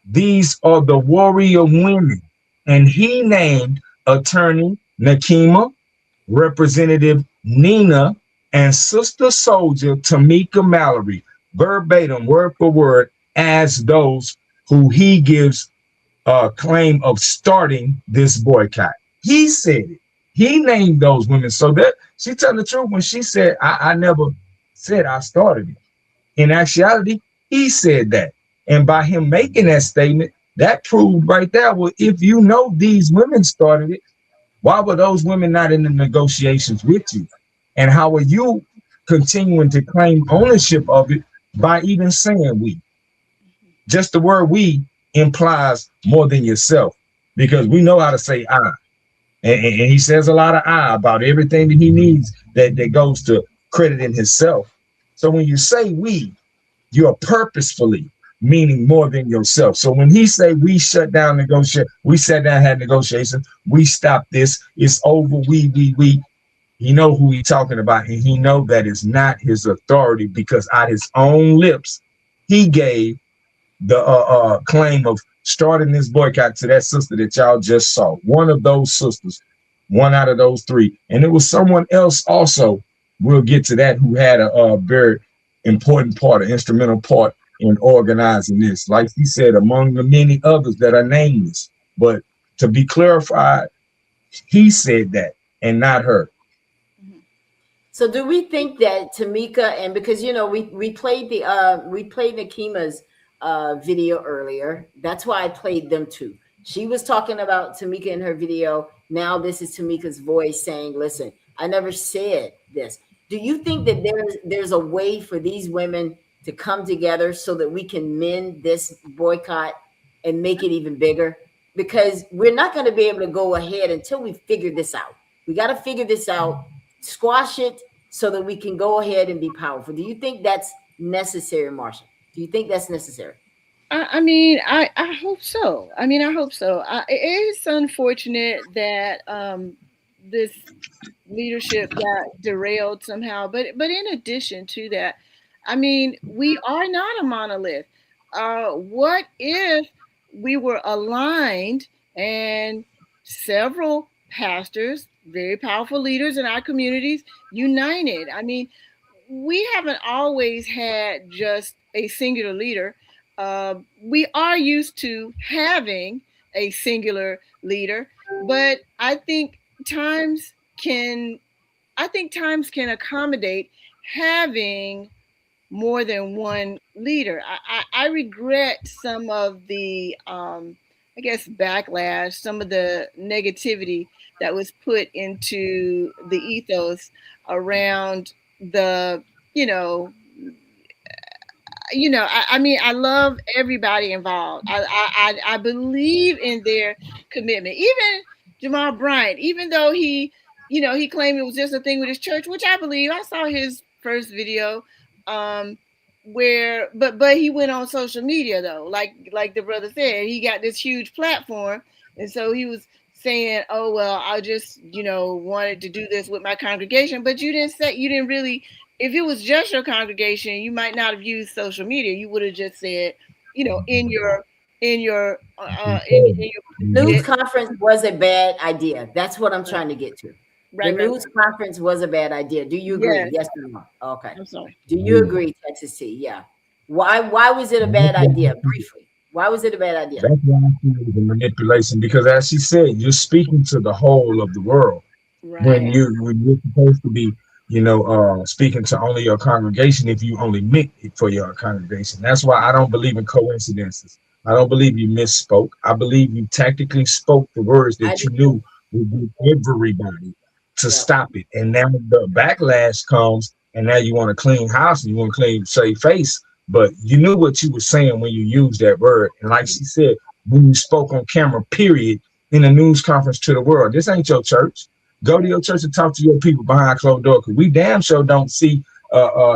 "These are the warrior women," and he named Attorney Nakima, Representative Nina, and Sister Soldier Tamika Mallory, verbatim, word for word, as those who he gives claim of starting this boycott. He said it. He named those women. So that she telling the truth when she said, I never said I started it. In actuality, he said that. And by him making that statement, that proved right there, well, if you know these women started it, why were those women not in the negotiations with you? And how are you continuing to claim ownership of it by even saying we? Just the word we implies more than yourself, because we know how to say I. And he says a lot of I about everything that he needs that goes to crediting himself. So when you say we, you're purposefully meaning more than yourself. So when he say we shut down negotiation, we sat down, had negotiations, we stopped this, it's over, we, he know who he talking about, and he know that it's not his authority, because out his own lips, he gave the claim of starting this boycott to that sister that y'all just saw. One of those sisters, one out of those three. And it was someone else also, we'll get to that, who had a very important part, an instrumental part in organizing this. Like he said, among the many others that are nameless. But to be clarified, he said that and not her. So do we think that Tamika, and because we played Nakima's video earlier. That's why I played them too. She was talking about Tamika in her video. Now this is Tamika's voice saying, listen, I never said this. Do you think that there's a way for these women to come together so that we can mend this boycott and make it even bigger? Because we're not going to be able to go ahead until we figure this out. We got to figure this out, squash it so that we can go ahead and be powerful. Do you think that's necessary, Marsha? Do you think that's necessary? I hope so. I hope so. It's unfortunate that this leadership got derailed somehow. But in addition to that, we are not a monolith. What if we were aligned and several pastors, very powerful leaders in our communities, united? we haven't always had just a singular leader. We are used to having a singular leader, but times can times can accommodate having more than one leader. I regret some of the, I guess, backlash, some of the negativity that was put into the ethos around the, you know, I mean, I love everybody involved. I believe in their commitment. Even Jamal Bryant, even though he claimed it was just a thing with his church, which I believe. I saw his first video, but he went on social media though, like the brother said, he got this huge platform, and so he was saying, "Oh well, I just wanted to do this with my congregation," but you didn't really. If it was just your congregation, you might not have used social media. You would have just said, in your news conference was a bad idea. That's what I'm trying to get to. Right, the news conference was a bad idea. Do you agree? Yes or no? Okay. I'm sorry. Do you agree, Texas T? Yeah. Why was it a bad idea? Briefly. Why was it a bad idea? That's why I feel the manipulation, because as she said, you're speaking to the whole of the world. Right. When you're supposed to be, speaking to only your congregation if you only meant it for your congregation. That's why I don't believe in coincidences. I don't believe you misspoke. I believe you tactically spoke the words that you knew would give everybody to stop it. And now the backlash comes, and now you want to clean house and you want to save face. But you knew what you were saying when you used that word. And like she said, when you spoke on camera, period, in a news conference to the world, this ain't your church. Go to your church and talk to your people behind closed doors, because we damn sure don't see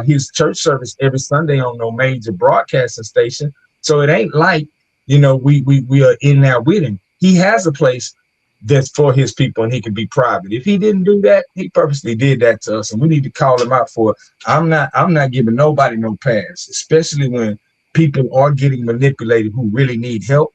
his church service every Sunday on no major broadcasting station. So it ain't like, we are in there with him. He has a place that's for his people, and he can be private. If he didn't do that, he purposely did that to us, and we need to call him out for it. I'm not giving nobody no pass, especially when people are getting manipulated who really need help.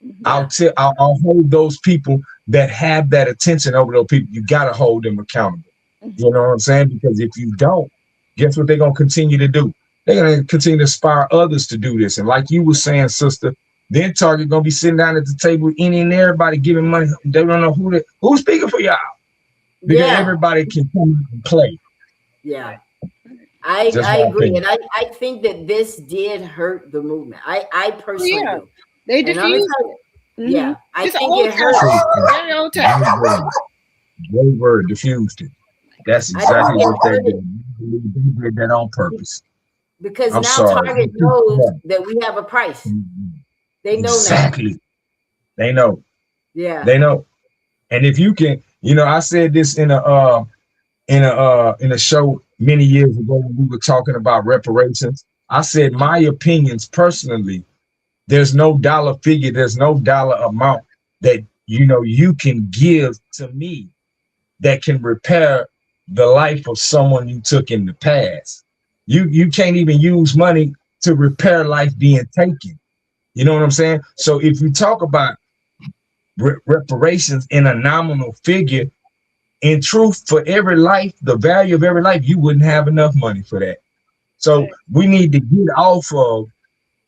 Yeah. I'll hold those people that have that attention over those people. You got to hold them accountable. Mm-hmm. You know what I'm saying? Because if you don't, guess what they're going to continue to do? They're going to continue to inspire others to do this. And like you were saying, sister, then Target going to be sitting down at the table with any and everybody giving money. They don't know who's speaking for y'all. Because everybody can come and play. Yeah. I agree. And I think that this did hurt the movement. I personally do. They diffused it. Yeah, I think it hurt. Great word, diffused it. That's exactly what they did. They did that on purpose. Because now Target knows that we have a price. They know exactly. That. They know. Yeah. They know. And if you can, I said this in a show many years ago when we were talking about reparations. I said my opinions personally. There's no dollar figure, there's no dollar amount that you can give to me that can repair the life of someone you took in the past. You can't even use money to repair life being taken. You know what I'm saying? So if you talk about reparations in a nominal figure, in truth, for every life, the value of every life, you wouldn't have enough money for that. So we need to get off of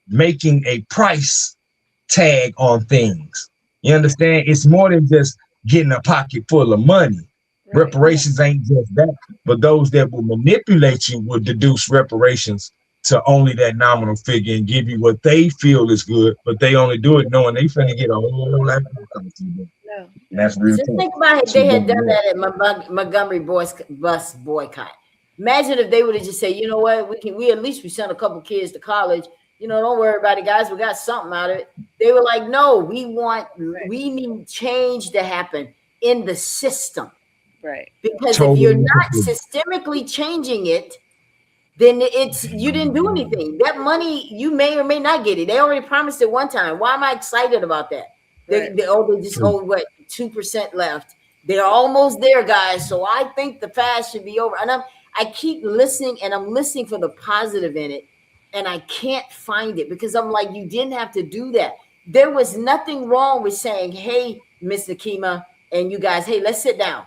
making a price tag on things. You understand? It's more than just getting a pocket full of money. Right. Reparations ain't just that, but those that will manipulate you will deduce reparations to only that nominal figure and give you what they feel is good, but they only do it knowing they finna get a whole lot more. No. That's real. Just think about it. They had done that at Montgomery bus boycott. Imagine if they would have just said, you know what, we at least sent a couple kids to college. Don't worry about it, guys. We got something out of it. They were like, no, we need change to happen in the system. Right. Because if you're not systemically changing it, then you didn't do anything. That money, you may or may not get it. They already promised it one time. Why am I excited about that? Right. They just 2% left. They're almost there, guys. So I think the fast should be over. And I keep listening, and I'm listening for the positive in it. And I can't find it because I'm like, you didn't have to do that. There was nothing wrong with saying, hey, Mr. Kima and you guys, hey, let's sit down.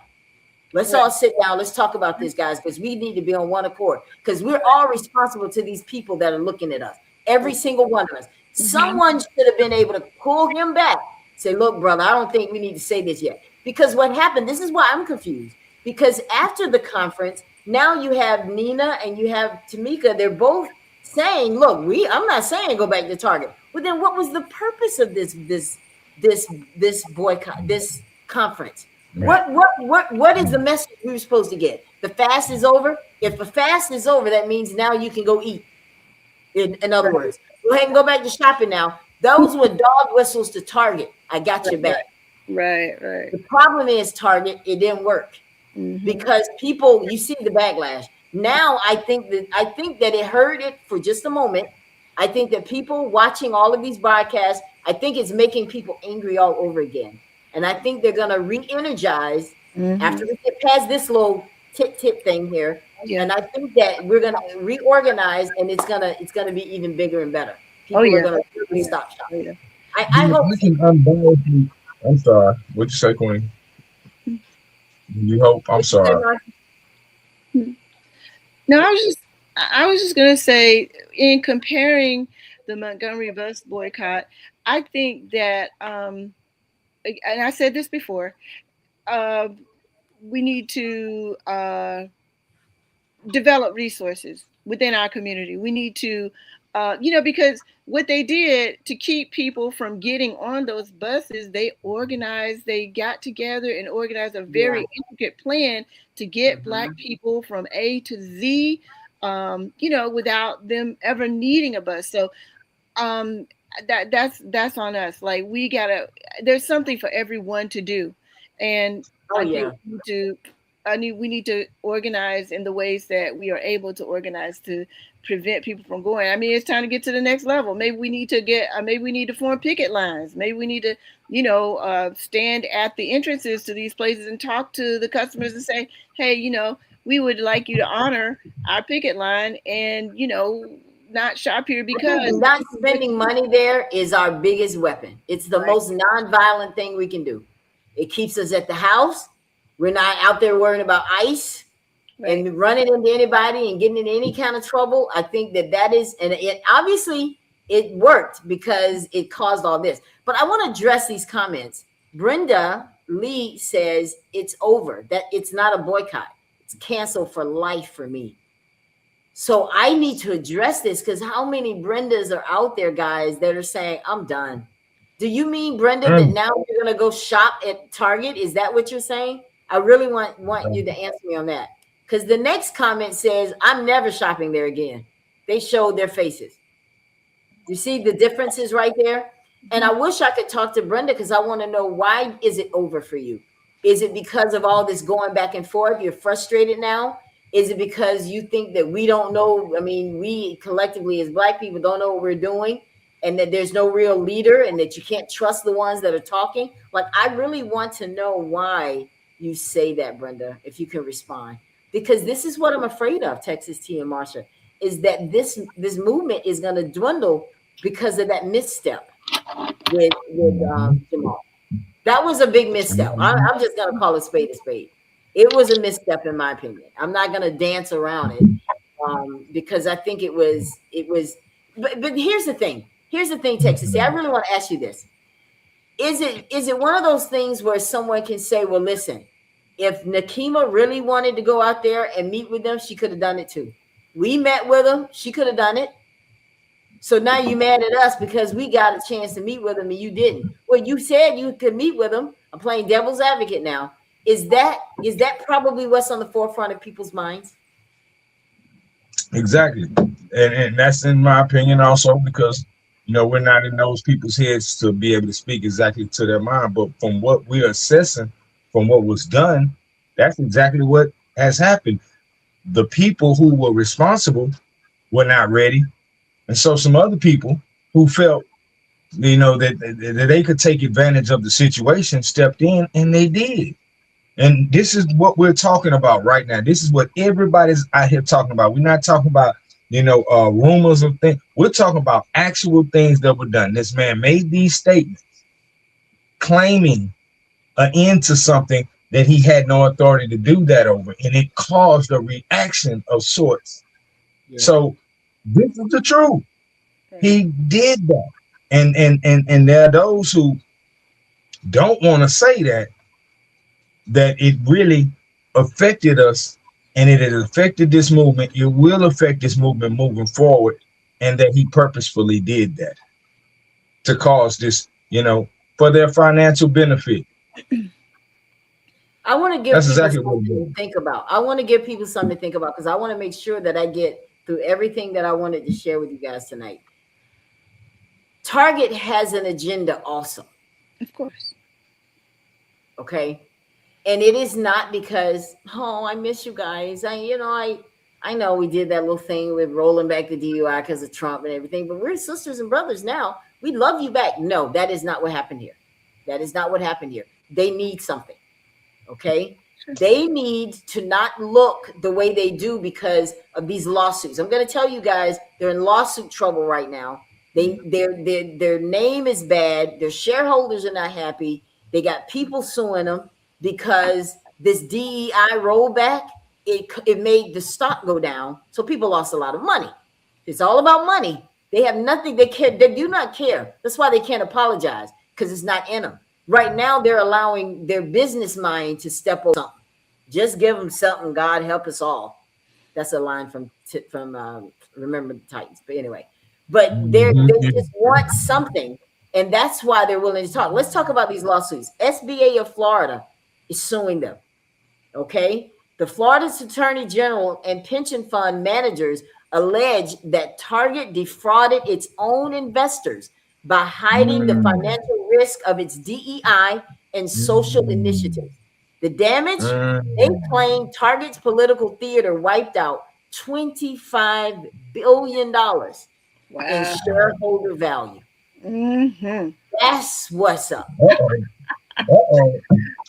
Let's all sit down. Let's talk about this, guys, because we need to be on one accord, because we're all responsible to these people that are looking at us. Every single one of us. Someone should have been able to pull him back. Say, look, brother, I don't think we need to say this yet. Because what happened, this is why I'm confused. Because after the conference, now you have Nina and you have Tamika. They're both saying, look, I'm not saying go back to Target. But then what was the purpose of this boycott, this conference? Right. What is the message we were supposed to get? The fast is over. If the fast is over, that means now you can go eat. In other words, go ahead and go back to shopping now. Those were dog whistles to Target. I got your back. Right. The problem is Target, it didn't work because people, you see the backlash. Now I think that it hurt it for just a moment. I think that people watching all of these broadcasts, I think it's making people angry all over again. And I think they're going to re-energize after we get past this little tit thing here. Yeah. And I think that we're going to reorganize, and it's gonna be even bigger and better. People are going to really stop shopping. Yeah. I hope. I'm sorry. What'd you say, Queen? You hope? I'm sorry. No, I was just gonna say, in comparing the Montgomery bus boycott, I think that, and I said this before, we need to develop resources within our community. We need to, because what they did to keep people from getting on those buses, they got together and organized a very intricate plan to get Black people from A to Z, without them ever needing a bus. So that's on us. Like, there's something for everyone to do. And I think we need to organize in the ways that we are able to organize to prevent people from going. I mean, it's time to get to the next level. Maybe we need to form picket lines. Maybe we need to, stand at the entrances to these places and talk to the customers and say, hey, we would like you to honor our picket line and, not shop here because not spending money there is our biggest weapon. It's the most nonviolent thing we can do. It keeps us at the house. We're not out there worrying about ICE and running into anybody and getting in any kind of trouble. I think that is, and it obviously it worked because it caused all this. But I want to address these comments. Brenda Lee says it's over, that it's not a boycott. It's canceled for life for me. So I need to address this, because how many Brendas are out there, guys, that are saying, I'm done? Do you mean, Brenda, that now you're going to go shop at Target? Is that what you're saying? I really want you to answer me on that. Because the next comment says, I'm never shopping there again. They showed their faces. You see the differences right there? And I wish I could talk to Brenda, because I want to know, why is it over for you? Is it because of all this going back and forth? You're frustrated now? Is it because you think that we don't know? I mean, we collectively as Black people don't know what we're doing, and that there's no real leader, and that you can't trust the ones that are talking? Like, I really want to know why you say that, Brenda, if you can respond. Because this is what I'm afraid of, Texas T and Marsha, is that this movement is going to dwindle because of that misstep with Jamal. That was a big misstep. I'm just going to call a spade a spade. It was a misstep, in my opinion. I'm not going to dance around it, because I think it was. But here's the thing. Texas T. I really want to ask you this. Is it one of those things where someone can say, well, listen, if Nakima really wanted to go out there and meet with them, she could have done it too. We met with them. She could have done it. So now you're mad at us because we got a chance to meet with them and you didn't. Well, you said you could meet with them. I'm playing devil's advocate now. Is that probably what's on the forefront of people's minds? Exactly. And that's, in my opinion, also because, we're not in those people's heads to be able to speak exactly to their mind. But from what we're assessing, from what was done, that's exactly what has happened. The people who were responsible were not ready. And so some other people who felt, that they could take advantage of the situation stepped in, and they did. And this is what we're talking about right now. This is what everybody's out here talking about. We're not talking about, rumors of things. We're talking about actual things that were done. This man made these statements claiming an end to something that he had no authority to do that over, and it caused a reaction of sorts. Yeah. So this is the truth. He did that, and there are those who don't want to say that it really affected us, and it has affected this movement. It will affect this movement moving forward, and that he purposefully did that to cause this, for their financial benefit. I want to give people something to think about. I want to give people something to think about because I want to make sure that I get through everything that I wanted to share with you guys tonight. Target has an agenda also. Of course. Okay. And it is not because, I miss you guys. I know we did that little thing with rolling back the DUI because of Trump and everything, but we're sisters and brothers now. We love you back. No, that is not what happened here. That is not what happened here. They need something. Okay. They need to not look the way they do because of these lawsuits. I'm going to tell you guys, they're in lawsuit trouble right now. Their name is bad. Their shareholders are not happy. They got people suing them because this DEI rollback, it made the stock go down. So people lost a lot of money. It's all about money. They have nothing. They do not care. That's why they can't apologize because it's not in them. Right now, they're allowing their business mind to step over something. Just give them something. God help us all. That's a line from Remember the Titans. But anyway, they just want something, and that's why they're willing to talk. Let's talk about these lawsuits. SBA of Florida is suing them. Okay, the Florida's Attorney General and pension fund managers allege that Target defrauded its own investors by hiding the financial risk of its DEI and social initiatives. The damage, they claim Target's political theater wiped out $25 billion in shareholder value. Mm-hmm. That's what's up.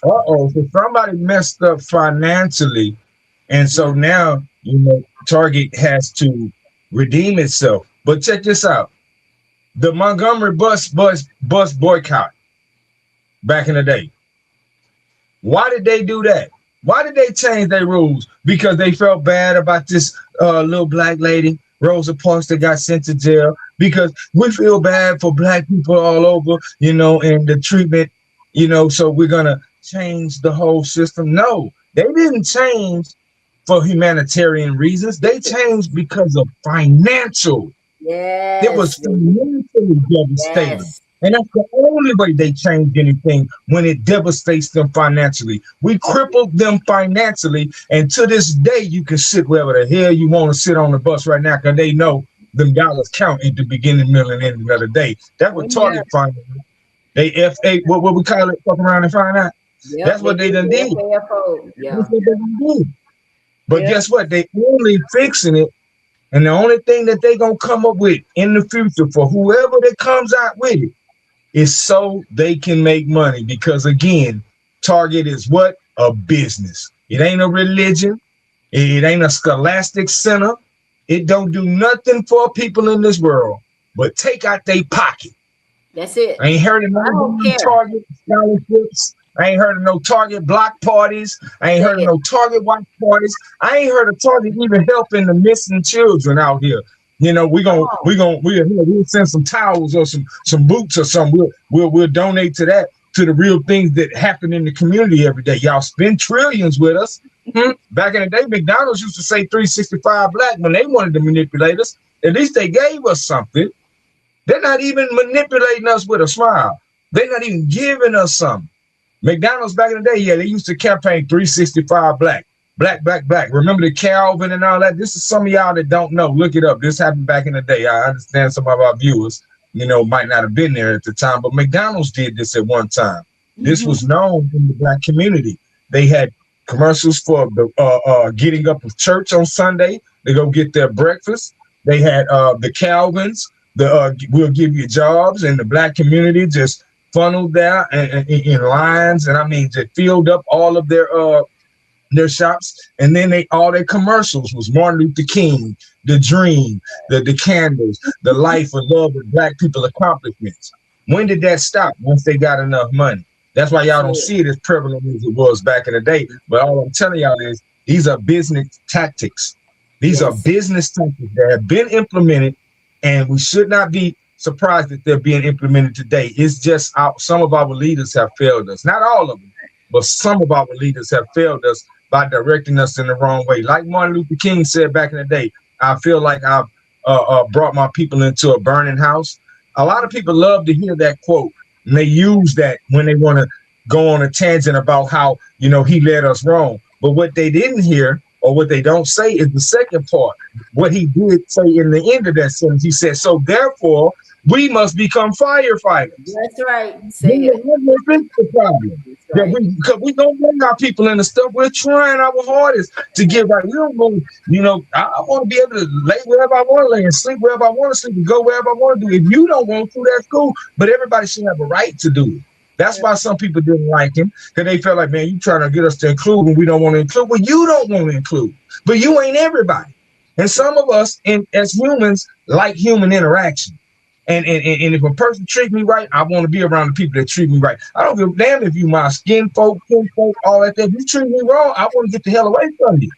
So somebody messed up financially, and so now Target has to redeem itself. But check this out. The Montgomery bus boycott back in the day. Why did they do that? Why did they change their rules? Because they felt bad about this little black lady, Rosa Parks, that got sent to jail. Because we feel bad for black people all over, and the treatment, so we're going to change the whole system. No, they didn't change for humanitarian reasons. They changed because of financial. Yes. It was financially devastating. Yes. And that's the only way they change anything, when it devastates them financially. We crippled them financially, and to this day, you can sit wherever the hell you want to sit on the bus right now because they know them dollars count at the beginning, middle, and end of the day. That's what Target find. They F8, what we call it, fuck around and find out. Yep, that's what they done did. Yeah. That's what they done did. But guess what? They only fixing it. And the only thing that they gonna come up with in the future for whoever that comes out with it is so they can make money. Because again, Target is what? A business. It ain't a religion. It ain't a scholastic center. It don't do nothing for people in this world but take out their pocket. That's it. I ain't heard of no Target scholarships. I ain't heard of no Target block parties. I ain't heard of no Target watch parties. I ain't heard of Target even helping the missing children out here. We'll send some towels or some boots or something. We'll donate to that, to the real things that happen in the community every day. Y'all spend trillions with us. Back in the day, McDonald's used to say 365 black when they wanted to manipulate us. At least they gave us something. They're not even manipulating us with a smile. They're not even giving us something. McDonald's back in the day, they used to campaign 365 black. Remember the Calvin and all that? This is some of y'all that don't know. Look it up. This happened back in the day. I understand some of our viewers, might not have been there at the time, but McDonald's did this at one time. This was known in the black community. They had commercials for the getting up of church on Sunday. They go get their breakfast. They had the Calvins, we'll give you jobs, and the black community just funneled there in lines, and they filled up all of their shops. And then all their commercials was Martin Luther King, the dream, the candles, the life of love of black people accomplishments. When did that stop? Once they got enough money. That's why y'all don't see it as prevalent as it was back in the day. But all I'm telling y'all is these are business tactics. These are business tactics that have been implemented, and we should not be surprised that they're being implemented today. It's just some of our leaders have failed us. Not all of them, but some of our leaders have failed us by directing us in the wrong way. Like Martin Luther King said back in the day, I feel like I've brought my people into a burning house. A lot of people love to hear that quote, and they use that when they want to go on a tangent about how, he led us wrong. But what they didn't hear, or what they don't say, is the second part. What he did say in the end of that sentence, he said, so therefore, we must become firefighters. That's right. Say it. The problem. Right. Because we don't bring our people in the stuff. We're trying our hardest to get right. We don't want, I want to be able to lay wherever I want to lay and sleep wherever I want to sleep and go wherever I want to do. If you don't want to, that's cool. But everybody should have a right to do it. That's why some people didn't like him, because they felt like, man, you trying to get us to include when we don't want to include. Well, you don't want to include, but you ain't everybody. And some of us, as humans, like human interaction. And if a person treats me right, I want to be around the people that treat me right. I don't give a damn if you my skin folk, all that. If you treat me wrong, I want to get the hell away from you.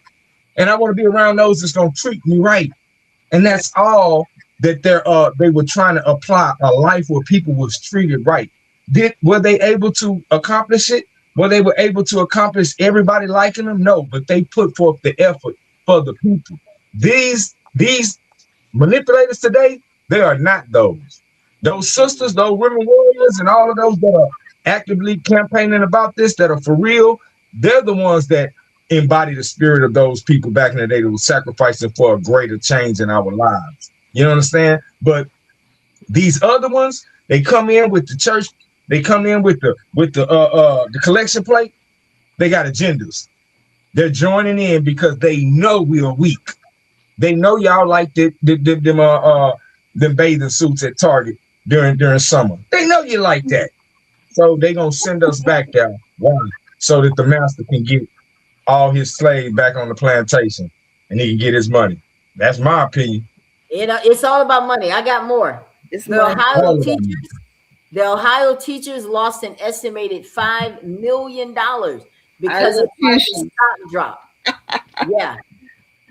And I want to be around those that's going to treat me right. And that's all that they were trying to apply, a life where people was treated right. Were they able to accomplish it? Were they able to accomplish everybody liking them? No, but they put forth the effort for the people. These manipulators today, they are not those. Those sisters, those women warriors, and all of those that are actively campaigning about this, that are for real, they're the ones that embody the spirit of those people back in the day that were sacrificing for a greater change in our lives. You understand? But these other ones, they come in with the church, they come in with the collection plate. They got agendas. They're joining in because they know we are weak. They know y'all like them bathing suits at Target during summer. They know you like that. So they gonna send us back there. Why? So that the master can get all his slaves back on the plantation and he can get his money. That's my opinion. It's all about money. I got more. The Ohio teachers lost an estimated $5 million because of the stock drop. Yeah.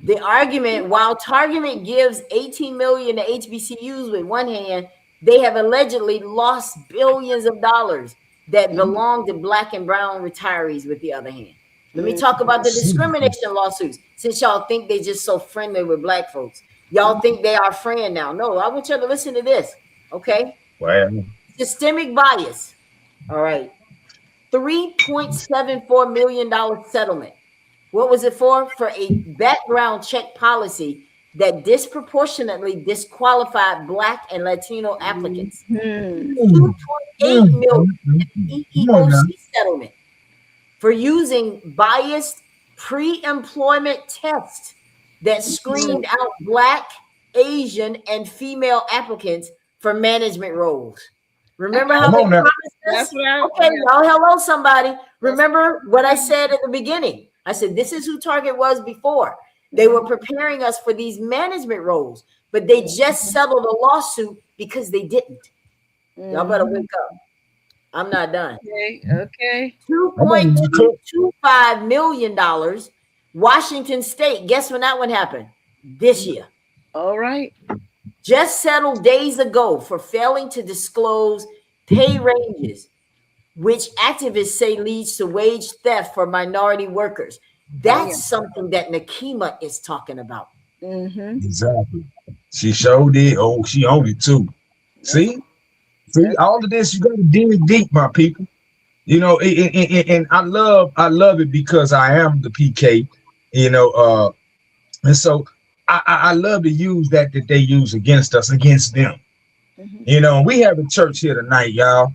The argument, while Target gives $18 million to HBCUs with one hand, they have allegedly lost billions of dollars that belong to Black and brown retirees with the other hand. Let me talk about the discrimination lawsuits. Since y'all think they just so friendly with Black folks, y'all think they are friend now. No, I want y'all to listen to this, okay? Wow. Systemic bias. All right. $3.74 million settlement. What was it for? For a background check policy that disproportionately disqualified Black and Latino applicants. $2.8 million EEOC settlement for using biased pre-employment tests that screened out Black, Asian, and female applicants for management roles. Remember how they promised us? Okay, y'all, hello, somebody. Remember what I said at the beginning? I said, this is who Target was before. They were preparing us for these management roles, but they just settled a lawsuit because they didn't. Y'all better wake up. I'm not done. Okay. $2.225 million. Washington State. Guess when that one happened? This year. All right. Just settled days ago for failing to disclose pay ranges, which activists say leads to wage theft for minority workers. That's something that Nakima is talking about. Exactly. She showed it. Oh, she owned it too. See, all of this, you got to dig deep, my people. And I love it because I am the PK, and so I love to use that they use against us, against them. We have a church here tonight, y'all.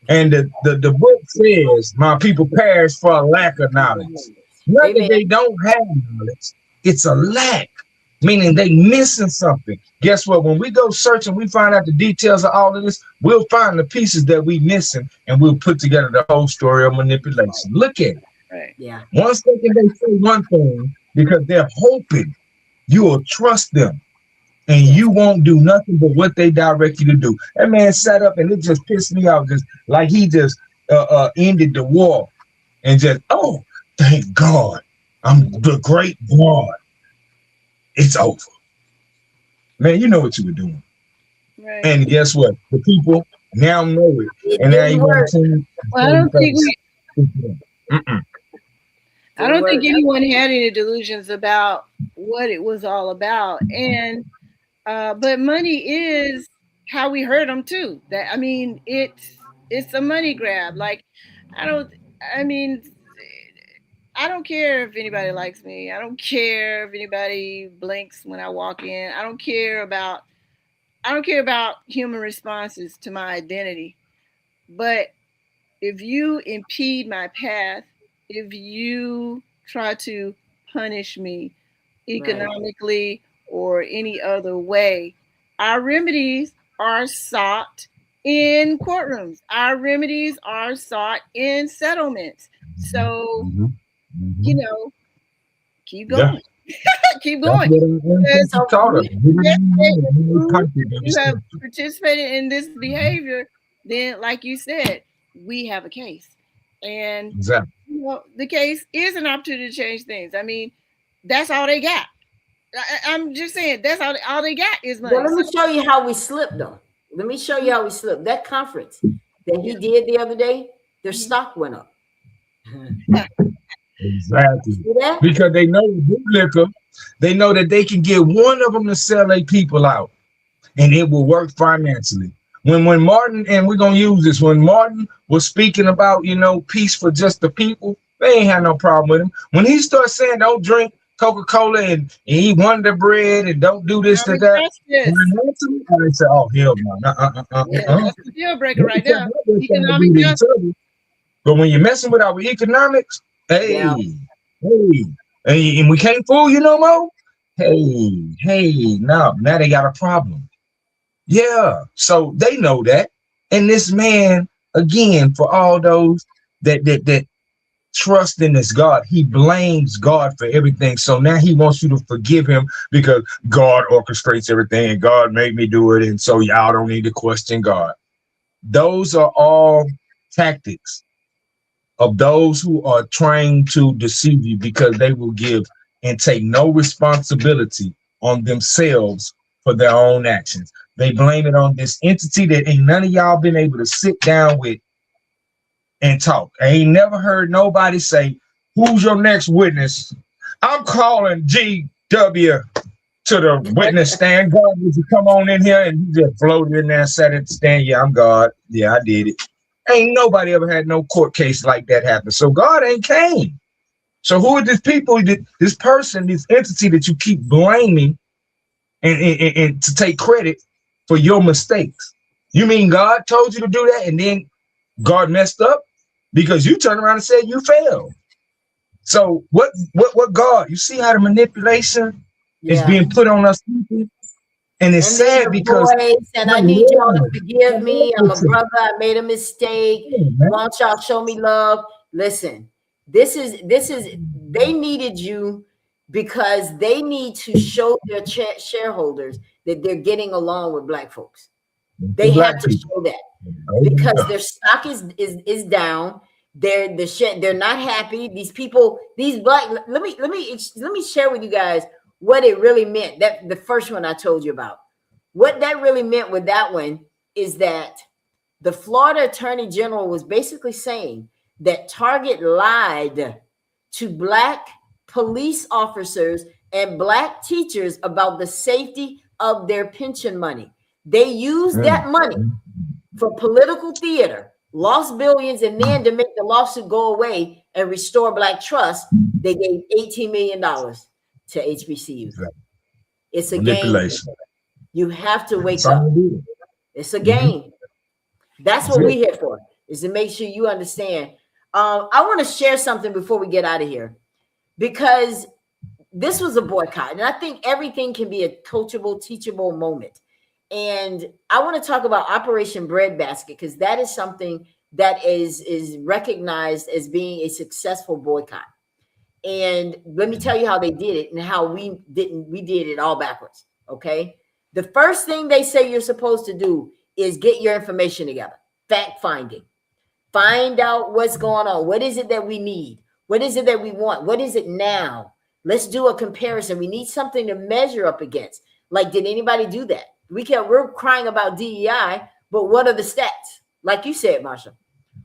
And the book says, my people perish for a lack of knowledge. Not that they don't have knowledge, it's a lack, meaning they missing something. Guess what? When we go search and we find out the details of all of this, we'll find the pieces that we missing and we'll put together the whole story of manipulation. Look at it. Right. Yeah. 1 second they say one thing because they're hoping you will trust them. And you won't do nothing but what they direct you to do. That man sat up and it just pissed me off. Just like he just ended the war and just, oh, thank God, I'm the great God. It's over. Man, you know what you were doing. Right. And guess what? The people now know it. It And now didn't you work. want to Well, I don't think Didn't work. anyone had any delusions about what it was all about. And but money is how we hurt them too. That I mean, it's a money grab. Like I don't. I mean, I don't care if anybody likes me. I don't care if anybody blinks when I walk in. I don't care about human responses to my identity. But if you impede my path, if you try to punish me economically or any other way, our remedies are sought in courtrooms. Our remedies are sought in settlements. So, you know, keep going. Keep going. Taught us. You have participated in this behavior, then, like you said, we have a case. And exactly. You know, the case is an opportunity to change things. I mean, that's all they got. I'm just saying that's all they got is money. Well, let me show you how we slipped, though. Let me show you how we slipped. That conference that he did the other day, their stock went up. Exactly. Because they know the liquor, they know that they can get one of them to sell their people out, and it will work financially. When Martin, and we're gonna use this, when Martin was speaking about, you know, peace for just the people, they ain't had no problem with him. When he starts saying don't drink Coca-Cola and eat Wonder Bread and don't do this to that, they say, oh hell no, that's the deal breaker right now. Economic justice. But when you're messing with our economics, hey, and we can't fool you no more. Hey, now they got a problem. Yeah, so they know that. And this man, again, for all those that trust in this God, he blames God for everything. So now he wants you to forgive him because God orchestrates everything and God made me do it. And so y'all don't need to question God. Those are all tactics of those who are trying to deceive you, because they will give and take no responsibility on themselves for their own actions. They blame it on this entity that ain't none of y'all been able to sit down with and talk. I ain't never heard nobody say, who's your next witness? I'm calling GW to the witness stand. God, would you come on in here? And you just floated in there and sat at the stand. Yeah, I'm God. Yeah, I did it. Ain't nobody ever had no court case like that happen. So God ain't came. So who are these people, this person, this entity that you keep blaming and to take credit for your mistakes? You mean God told you to do that and then God messed up? Because you turned around and said you failed. So what God, you see how the manipulation is being put on us people? And it's sad because and I need y'all to forgive me. I'm a brother. I made a mistake. Why don't y'all show me love? Listen, this is they needed you because they need to show their shareholders that they're getting along with black folks. They have to show that because their stock is down. They're not happy. These people, these black. Let me share with you guys what it really meant. That the first one I told you about. What that really meant with that one is that the Florida Attorney General was basically saying that Target lied to black police officers and black teachers about the safety of their pension money. They used that money for political theater, lost billions, and then to make the lawsuit go away and restore black trust, they gave $18 million to HBCUs. It's a game. You have to wake up. It's a game. That's what we're here for, is to make sure you understand. I want to share something before we get out of here, because this was a boycott. And I think everything can be a coachable, teachable moment. And I want to talk about Operation Breadbasket, because that is something that is recognized as being a successful boycott. And let me tell you how they did it and how we did it all backwards. Okay. The first thing they say you're supposed to do is get your information together, fact finding. Find out what's going on. What is it that we need? What is it that we want? What is it now? Let's do a comparison. We need something to measure up against. Like, did anybody do that? We're crying about DEI, but what are the stats? Like you said, Marsha,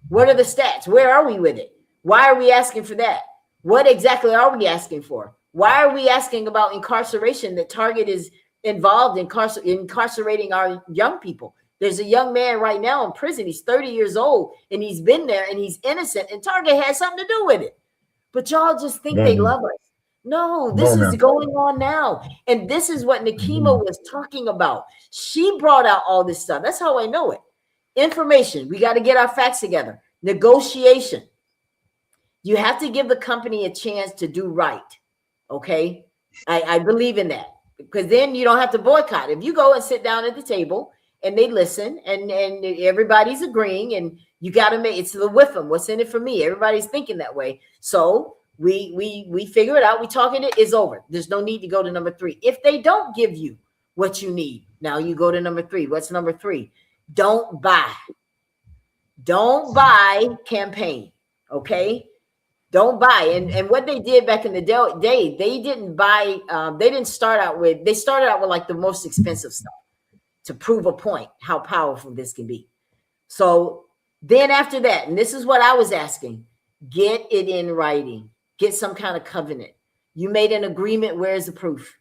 what are the stats? Where are we with it? Why are we asking for that? What exactly are we asking for? Why are we asking about incarceration? That Target is involved in incarcerating our young people. There's a young man right now in prison. He's 30 years old and he's been there and he's innocent, and Target has something to do with it. But y'all just think they love us. No, this is going on now. And this is what Nikema was talking about. She brought out all this stuff. That's how I know it. Information. We got to get our facts together. Negotiation. You have to give the company a chance to do right. Okay? I believe in that, because then you don't have to boycott. If you go and sit down at the table and they listen and everybody's agreeing, and you got to make it's the with them. What's in it for me? Everybody's thinking that way. So we figure it out. We talking it is over. There's no need to go to number 3. If they don't give you what you need, now you go to number 3. What's number 3? Don't buy. Don't buy campaign. Okay. Don't buy. And what they did back in the day, they didn't buy. They didn't start out with. They started out with like the most expensive stuff to prove a point how powerful this can be. So then after that, and this is what I was asking, get it in writing. Get some kind of covenant. You made an agreement. Where's the proof?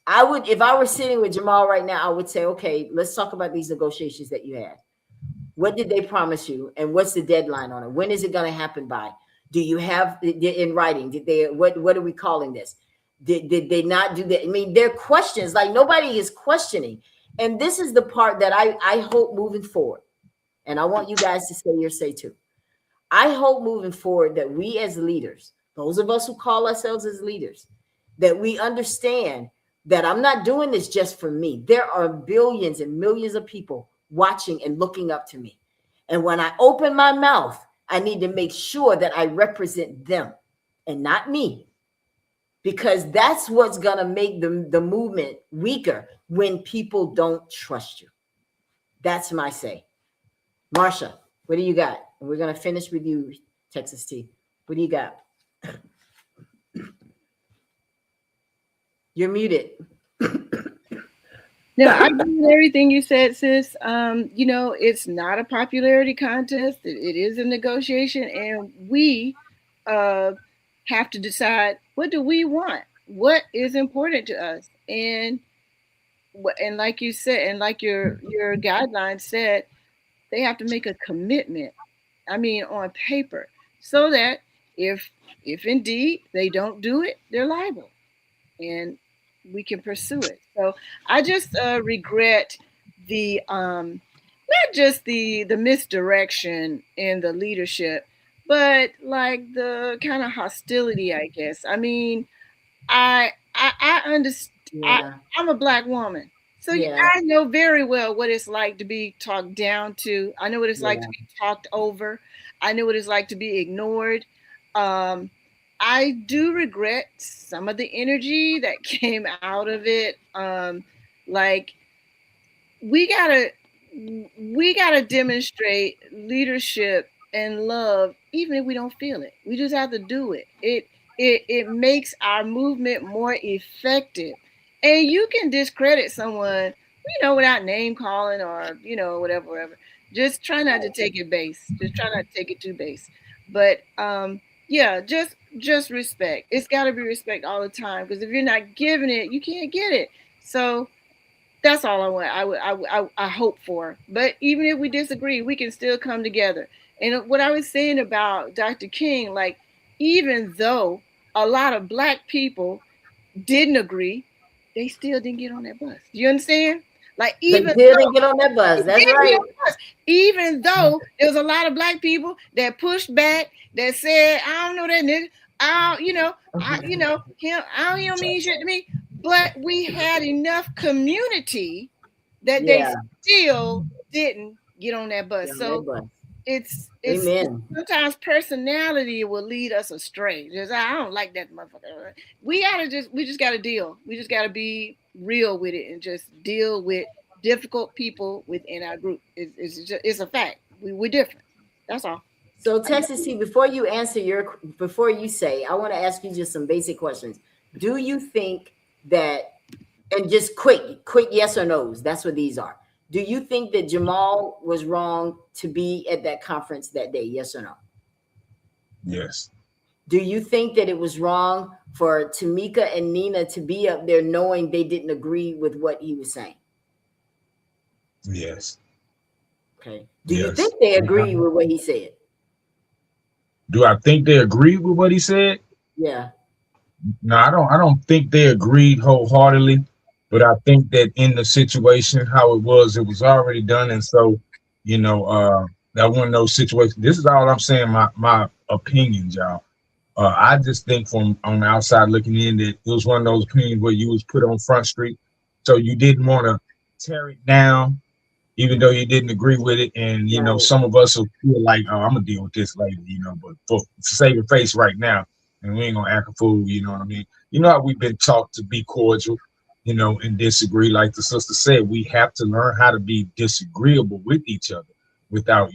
I would, if I were sitting with Jamal right now, I would say, okay, let's talk about these negotiations that you had. What did they promise you? And what's the deadline on it? When is it going to happen by? Do you have in writing? Did they, what are we calling this? Did they not do that? I mean, they're questions, like nobody is questioning. And this is the part that I hope moving forward. And I want you guys to say your say too. I hope moving forward that we as leaders, those of us who call ourselves as leaders, that we understand that I'm not doing this just for me. There are billions and millions of people watching and looking up to me. And when I open my mouth, I need to make sure that I represent them and not me, because that's what's going to make the movement weaker when people don't trust you. That's my say. Marsha, what do you got? And we're going to finish with you, Texas T. What do you got? You're muted. No, I agree with everything you said, sis. It's not a popularity contest. It is a negotiation, and we have to decide, what do we want? What is important to us? And like you said, and like your guidelines said, they have to make a commitment. I mean, on paper, so that if indeed they don't do it, they're liable, and we can pursue it. So I just regret the not just the misdirection in the leadership, but like the kind of hostility, I guess. I mean, I understand. Yeah. I'm a Black woman, so yeah. I know very well what it's like to be talked down to. I know what it's like to be talked over. I know what it's like to be ignored. I do regret some of the energy that came out of it. Like we gotta demonstrate leadership and love, even if we don't feel it. We just have to do it. It makes our movement more effective. And you can discredit someone, without name calling or, whatever. Just try not to take it base. Just try not to take it too base. But just respect. It's got to be respect all the time, because if you're not giving it, you can't get it. So that's all I want. I hope for. But even if we disagree, we can still come together. And what I was saying about Dr. King, like, even though a lot of Black people didn't agree, they still didn't get on that bus. Do you understand? Like, even they didn't get on that bus. That's right. Even though there was a lot of Black people that pushed back, that said, I don't know that nigga. He don't mean shit to me. But we had enough community that they still didn't get on that bus. So it's sometimes personality will lead us astray. I don't like that motherfucker. We just gotta deal. We just gotta be real with it and just deal with difficult people within our group. It's a fact. We're different. That's all. So Texas T, before you say, I want to ask you just some basic questions. Do you think that, and just quick yes or no's, that's what these are. Do you think that Jamal was wrong to be at that conference that day? Yes or no? Yes. Do you think that it was wrong for Tamika and Nina to be up there knowing they didn't agree with what he was saying? Yes. Okay. Do you think they agreed with what he said? Do I think they agreed with what he said? Yeah. No, I don't think they agreed wholeheartedly, but I think that in the situation how it was already done. And so, that one of those situations. This is all I'm saying, my opinions, y'all. I just think from on the outside looking in that it was one of those opinions where you was put on Front Street. So you didn't want to tear it down, even though you didn't agree with it. And, some of us will feel like, oh, I'm going to deal with this later, but for saving face right now, and we ain't going to act a fool, you know what I mean? You know how we've been taught to be cordial, and disagree. Like the sister said, we have to learn how to be disagreeable with each other without,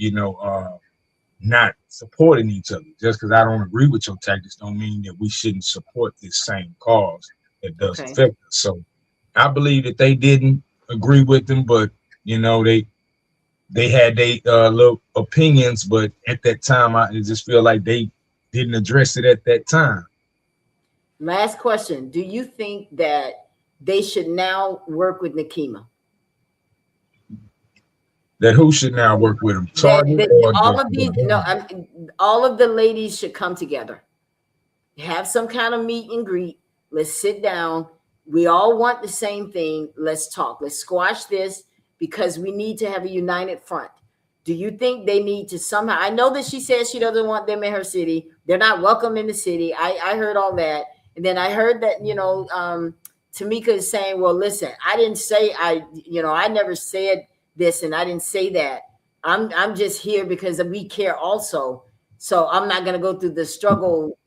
not supporting each other. Just because I don't agree with your tactics don't mean that we shouldn't support this same cause that does affect us. So I believe that they didn't agree with them, but they had their little opinions, but at that time I just feel like they didn't address it at that time. Last question. Do you think that they should now work with Nikema? That who should now work with them? All of the ladies should come together. Have some kind of meet and greet. Let's sit down. We all want the same thing. Let's talk. Let's squash this because we need to have a united front. Do you think they need to somehow? I know that she says she doesn't want them in her city. They're not welcome in the city. I heard all that. And then I heard that, Tamika is saying, well, listen, I didn't say I never said this and I didn't say that. I'm just here because we care also. So I'm not going to go through the struggle,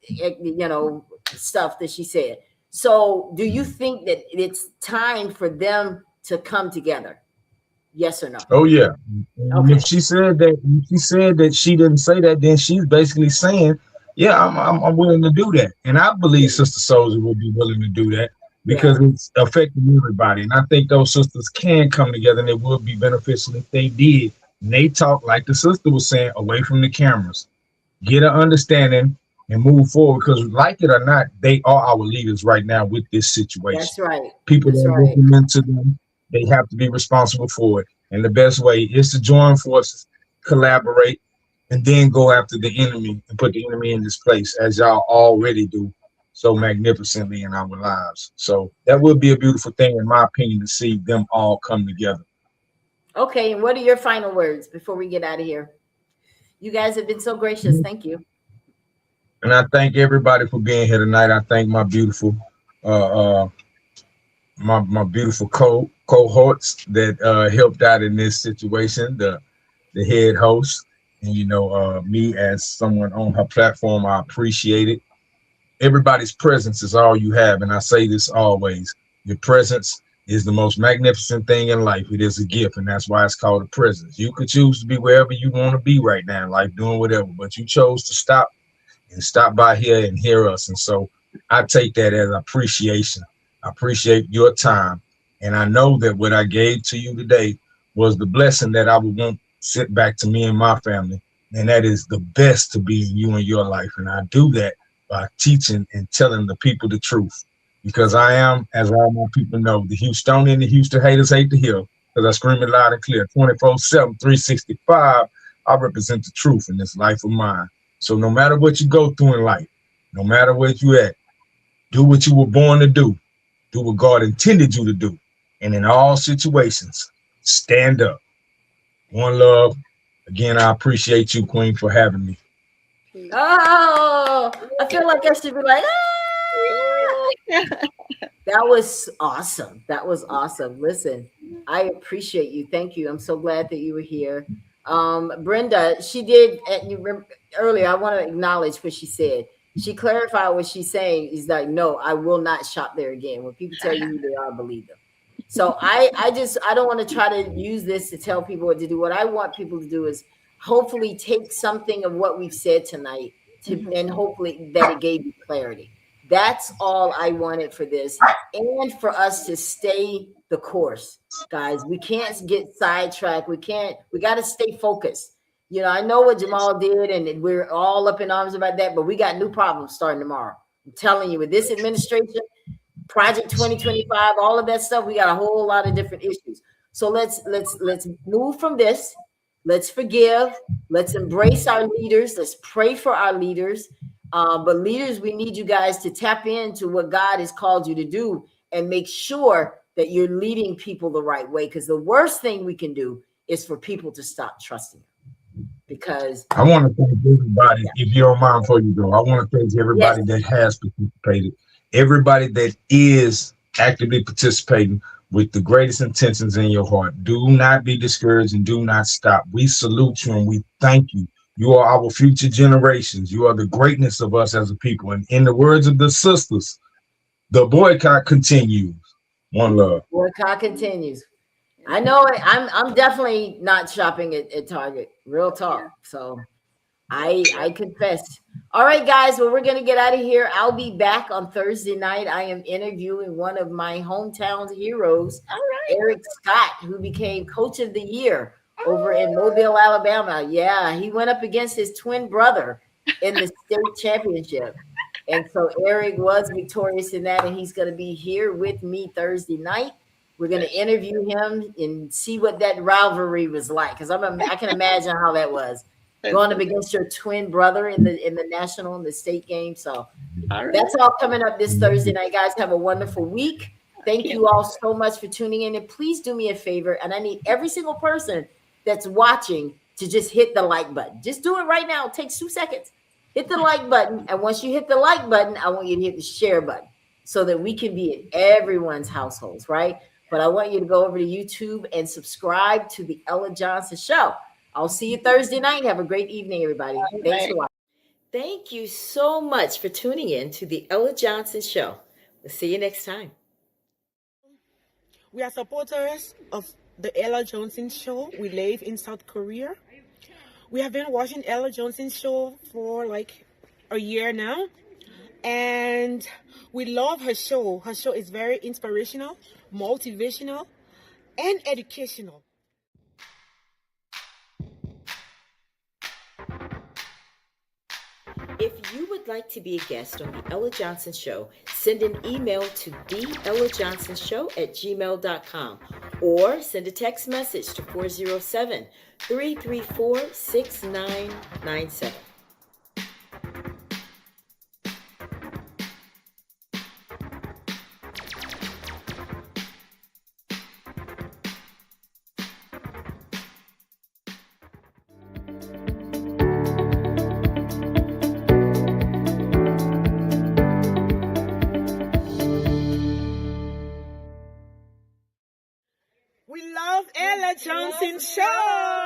stuff that she said. So do you think that it's time for them to come together? Yes or no? Oh yeah. Okay. If she said that she didn't say that, then she's basically saying, yeah, I'm willing to do that. And I believe Sister Soldier will be willing to do that because it's affecting everybody. And I think those sisters can come together and it would be beneficial if they did. And they talk, like the sister was saying, away from the cameras, get an understanding and move forward. Because like it or not, they are our leaders right now with this situation. That's right. People that are looking into them, they have to be responsible for it. And the best way is to join forces, collaborate, and then go after the enemy and put the enemy in this place, as y'all already do so magnificently in our lives. So that would be a beautiful thing, in my opinion, to see them all come together. Okay, and what are your final words before we get out of here? You guys have been so gracious. Thank you. And I thank everybody for being here tonight. I thank my beautiful my beautiful cohorts that helped out in this situation, the head host, and me as someone on her platform, I appreciate it. Everybody's presence is all you have, and I say this always. Your presence is the most magnificent thing in life. It is a gift, and that's why it's called a presence. You could choose to be wherever you want to be right now in life, doing whatever, but you chose to stop by here and hear us. And so I take that as appreciation. I appreciate your time. And I know that what I gave to you today was the blessing that I would want sit back to me and my family. And that is the best to be in you and your life. And I do that by teaching and telling the people the truth. Because I am, as all my people know, the Houstonian and the Houston haters hate to hear, because I scream it loud and clear, 24/7, 365, I represent the truth in this life of mine. So no matter what you go through in life, no matter where you at, do what you were born to do. Do what God intended you to do. And in all situations, stand up. One love. Again, I appreciate you, Queen, for having me. Oh, I feel like I should be like, That was awesome. That was awesome. Listen, I appreciate you. Thank you. I'm so glad that you were here. Brenda, she did, earlier, I want to acknowledge what she said. She clarified what she's saying is like, no, I will not shop there again. When people tell you who they are, believe them. So I don't want to try to use this to tell people what to do. What I want people to do is hopefully take something of what we've said tonight and hopefully that it gave you clarity. That's all I wanted for this, and for us to stay the course, guys. We can't get sidetracked. We got to stay focused. You know, I know what Jamal did, and we're all up in arms about that, but we got new problems starting tomorrow. I'm telling you, with this administration, Project 2025, all of that stuff, we got a whole lot of different issues. So let's move from this. Let's forgive. Let's embrace our leaders. Let's pray for our leaders. But leaders, we need you guys to tap into what God has called you to do and make sure that you're leading people the right way. Because the worst thing we can do is for people to stop trusting. Because I want to thank everybody, if you don't mind before you go, I want to thank everybody that has participated, everybody that is actively participating with the greatest intentions in your heart. Do not be discouraged and do not stop. We salute you and we thank you. You are our future generations. You are the greatness of us as a people. And in the words of the sisters, the boycott continues. One love. Boycott continues. I know it. I'm definitely not shopping at Target. Real talk. So I confess. All right, guys. Well, we're gonna get out of here. I'll be back on Thursday night. I am interviewing one of my hometown heroes, Eric Scott, who became Coach of the Year over in Mobile, Alabama. Yeah, he went up against his twin brother in the state championship. And so Eric was victorious in that, and he's going to be here with me Thursday night. We're going to interview him and see what that rivalry was like, because I can imagine how that was going up against your twin brother in the national and the state game. So that's all coming up this Thursday night, guys. Have a wonderful week. Thank you all so much for tuning in, and please do me a favor. And I need every single person that's watching to just hit the like button. Just do it right now. It takes 2 seconds. Hit the like button. And once you hit the like button, I want you to hit the share button so that we can be in everyone's households, right? But I want you to go over to YouTube and subscribe to the Ella Johnson Show. I'll see you Thursday night. Have a great evening, everybody. Thanks for watching. Thank you so much for tuning in to the Ella Johnson Show. We'll see you next time. We are supporters of the Ella Johnson Show. We live in South Korea. We have been watching Ella Johnson Show for like a year now. And we love her show. Her show is very inspirational, motivational, and educational. If you would like to be a guest on the Ella Johnson Show, send an email to theellajohnsonshow@gmail.com or send a text message to 407-334-6997. We love Ella Johnson Show.